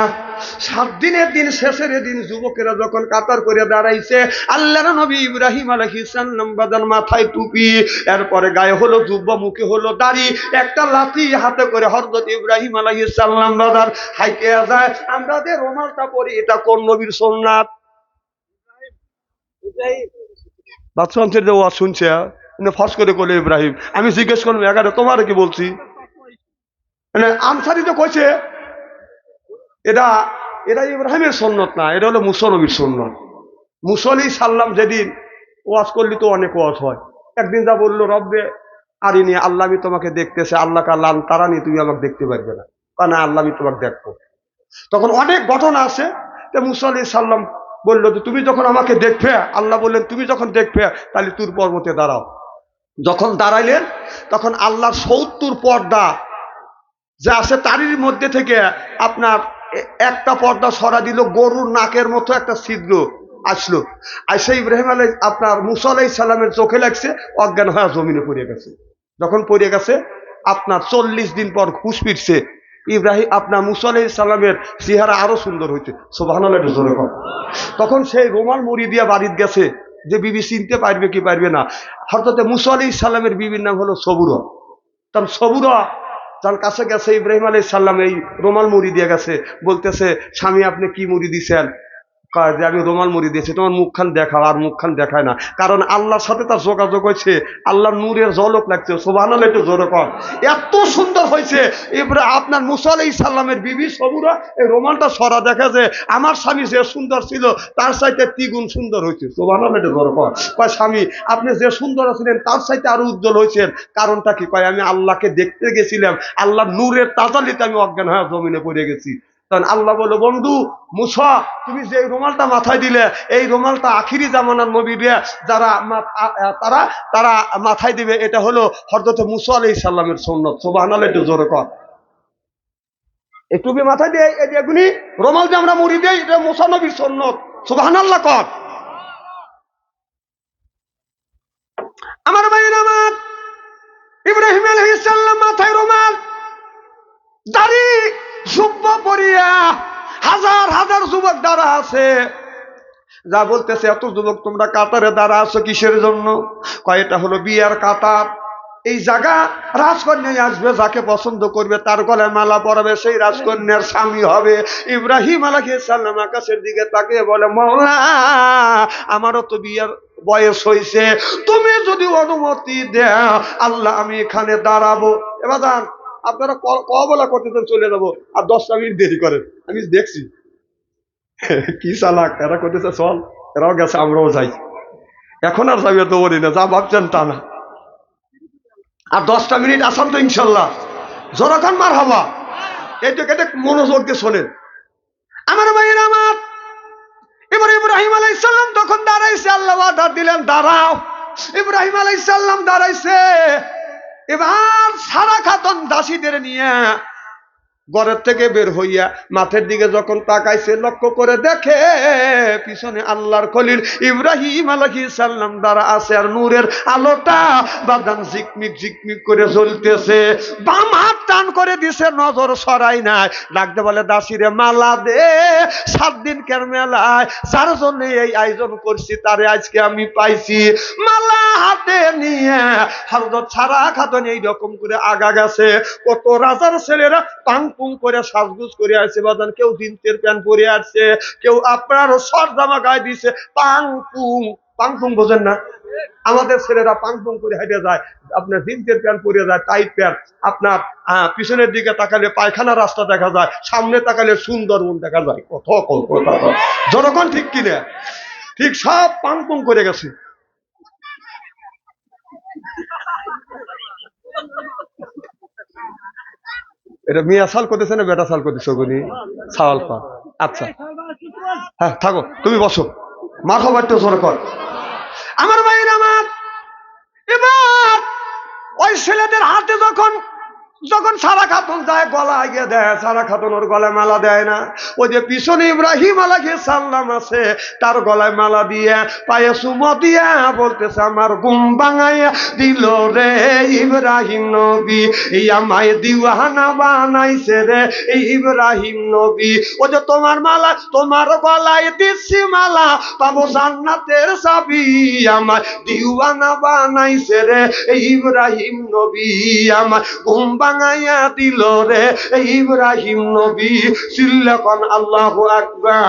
7 দিনের দিন, শেষের দিন যুবকেরা যখন কাতার করে দাঁড়াইছে, আল্লাহর নবী ইব্রাহিম আলাইহিস সালাম বাজান মাথায় টুপি, এরপরে গায়ে হলো জুব্বা, মুখে হলো দাড়ি, একটা লাঠি হাতে করে হযরত ইব্রাহিম আলাইহিস সালাম বাজার হাইতে যায়। আমরা যে রুমালটা পরি, এটা কোন নবীর সুন্নাত? বাদশাহের যে ওয়াজ শুনছে ফস করে বলে ইব্রাহিম, আমি জিজ্ঞেস করলাম এগারে তোমার কি বলছি, মানে আনসারি তো কইছে এটা এটা ইব্রাহিমের সুন্নত না, এটা হলো মুসা নবীর সুন্নত। মুসা আলাইহিস সালাম যেদিন ওয়াজ করলি তো অনেক ওয়াজ হয়, একদিন যা বললো রব্বে আরিনি, আল্লাহ আমি তোমাকে দেখতেছে, আল্লাহ কাল্লান তারা নি, তুমি আমাকে দেখতে পারবে না, না আল্লাহ আমি তোমাকে দেখবো। তখন অনেক ঘটনা আছে। মুসা আলাইহিস সালাম বললো যে তুমি যখন আমাকে দেখবে, আল্লাহ বললেন তুমি যখন দেখবে তাহলে তুর পর্বতে দাঁড়াও। যখন দাঁড়াইলেন তখন আল্লাহর 70 পর্দা যা আছে তারির মধ্যে থেকে আপনার একটা পর্দা সরা দিল, গরুর নাকের মতো একটা ছিদ্র আসলো, আইসা ইব্রাহিম আপনার মুসা আলাইহিস সালামের চোখে লাগছে, অজ্ঞান হয়ে জমিনে পড়ে গেছে। যখন পড়ে গেছে আপনার 40 দিন পর হুঁশ ফিরছে, ইব্রাহিম আপনার মুসা আলাইহিস সালামের চেহারা আরো সুন্দর হইছে, সুবহানাল্লাহ জোরে কর। তখন সেই রুমাল মুড়ি দিয়া বাড়িতে গেছে যে বিবি চিনতে পারবে কি পারবে না। হযরত মুসা আলাইহিস সালামের বিবির নাম হলো সবুরা। তার সবুরা যার কাছে গেছে, ইব্রাহিম আলাইহিস সালাম এই রুমাল মুড়ি দিয়ে গেছে, বলতেছে স্বামী আপনি কি মুড়ি দিছেন? যে আমি রুমাল মুড়ি দিয়েছি, তোমার মুখখান দেখাও। আর মুখখান দেখায় না, কারণ আল্লাহর সাথে তার যোগাযোগ হয়েছে, আল্লাহর নূরের ঝলক লাগছে, সুবহানাল্লাহ একটু জোরে কর। এত সুন্দর হয়েছে আপনার মুসা আলাইহিস সালামের বিবি সবুরা এই রুমালটা সরা দেখা যে আমার স্বামী যে সুন্দর ছিল তার চাইতে 3 গুণ সুন্দর হয়েছে, সুবহানাল্লাহ একটু জোরে কর। কয় স্বামী আপনি যে সুন্দর আছিলেন তার চাইতে আরো উজ্জ্বল হয়েছেন, কারণটা কি? কয় আমি আল্লাহকে দেখতে গেছিলাম, আল্লাহর নূরের তাজালিতে আমি অজ্ঞান হয়ে জমিনে পড়ে গেছি। তখন আল্লাহ বলল বন্ধু মুসা, তুমি যে রুমালটা মাথায় দিলে এই রুমালটা আখিরি জামানার নবীরা যারা তারা তারা মাথায় দিবে, এটা হলো হযরত মুসা আলাইহিস সালামের সুন্নাত, সুবহানাল্লাহ একটু জোরে কর। এই টুপি মাথায় দিয়ে এই যেগুনি রুমাল যে আমরা মুড়ি দেই, এটা মুসা নবীর সুন্নাত, সুবহানাল্লাহ কর। আমার ভাইরা আমার, ইব্রাহিম আলাইহিস সালাম মাথায় রুমাল, দাড়ি, জুব্বা পরিয়া হাজার হাজার যুবক দাঁড়া আছে, যা বলতেছে এত যুবক তোমরা কাতারে দাঁড়া আছো কিসের জন্য? কয় এটা হলো বিয়ার কাতার, এই জায়গা রাজকন্যা আসবে, যাকে পছন্দ করবে তার গলায় মালা পরাবে, সেই রাজকন্যার স্বামী হবে। ইব্রাহিম আলাইহিস সালাম আকাশের দিকে তাকিয়ে বলে মাওলা আমারও তো বিয়ার বয়স হয়েছে, তুমি যদি অনুমতি দাও আল্লাহ আমি এখানে দাঁড়াবো। এবার যান আপনারা কবলা করতেছেন, চলে যাবো, আর 10টা মিনিট দেরি করেন, আমি দেখছি কি চালাক এরা করতেছে, চল এরাও গেছে আমরাও যাই, এখন আর যাবি তো বলি না, যা ভাবছেন তা না, আর 10টা মিনিট আসাম তো ইনশাল্লাহ, যখন মার হবা এইটাকে মনোযোগ দিয়ে শোনেন আমার ভাইয়ের আমার। এবার ইব্রাহিম আলাইহিস সালাম তখন দাঁড়াইছে, আল্লাহ অর্ডার দিলেন দাঁড়াও। ইব্রাহিম আলাইহিস সালাম দাঁড়াইছে, এবার সারা খাতুন দাসীদের নিয়ে ঘরের থেকে বের হইয়া মাঠের দিকে যখন তাকাইছে, লক্ষ্য করে দেখে পিছনে আল্লাহর খলিল ইব্রাহিম আলাইহিস সালাম দাঁড়া আছে, আর নূরের আলোটা বাদান ঝিকমিক ঝিকমিক করে জ্বলতেছে। বাম হাত টান করে দিছে, নজর সরাই নাই, ডাকতে বলে দাসীরে মালা দে, 7 দিনকার মেলায় যার জন্য এই আয়োজন করছি তারে আজকে আমি পাইছি। মালা হাতে নিয়ে হযরত সারা খাতুন এইরকম করে আগা গেছে। কত রাজার ছেলেরা পাং পুং করে সাজগুজ করে আসছে বাজান, কেউ জিন্সের প্যান্ট পরে আসছে, কেউ আপনার শর্ট জামা গায়ে দিছে, পাং পুং বোঝেন না, আমাদের ছেলেরা পাং পুং করে হেঁটে যায়, আপনার জিন্সের প্যান্ট পরে যায়, টাইট প্যান্ট, আপনার পিছনের দিকে তাকালে পায়খানা রাস্তা দেখা যায়, সামনে তাকালে সুন্দরবন দেখা যায়, কথা জনগণ ঠিক কিনা, ঠিক সব পাং পুং করে গেছে। এটা মিয়া সাল করতেছে না বেটা সাল করতেছে? ওগুলি সাল পা। আচ্ছা হ্যাঁ থাকো, তুমি বসো, মা খবর তো জোর কর। আমার ভাইয়ের আমার, এবার ওই ছেলেদের হাতে যখন যখন সারা খাতুন যায় গলায় গিয়ে দেয়, সারা খাতুন ওর গলায় মালা দেয় না। ওই যে পিছনে ইব্রাহিম আলাইহিস সালাম আছে, তার গলায় মালা দিয়ে পায়ে চুমো দিয়া বলতেছে, আমার ঘুম ভাঙাইয়া দিল রে ইব্রাহিম নবী, এই আমায় দিওয়ানা বানাইছে রে এই ইব্রাহিম নবী। ও যে তোমার মালা, তোমার গলায় দিচ্ছি মালা, পাবো জান্নাতের চাবি, আমার দিওয়ানা বানাইছে রে এই ইব্রাহিম নবী, আমার ঘুম ভাঙাইয়া দিল রে ইব্রাহিম নবী। চিল্লা কোন আল্লাহু আকবার।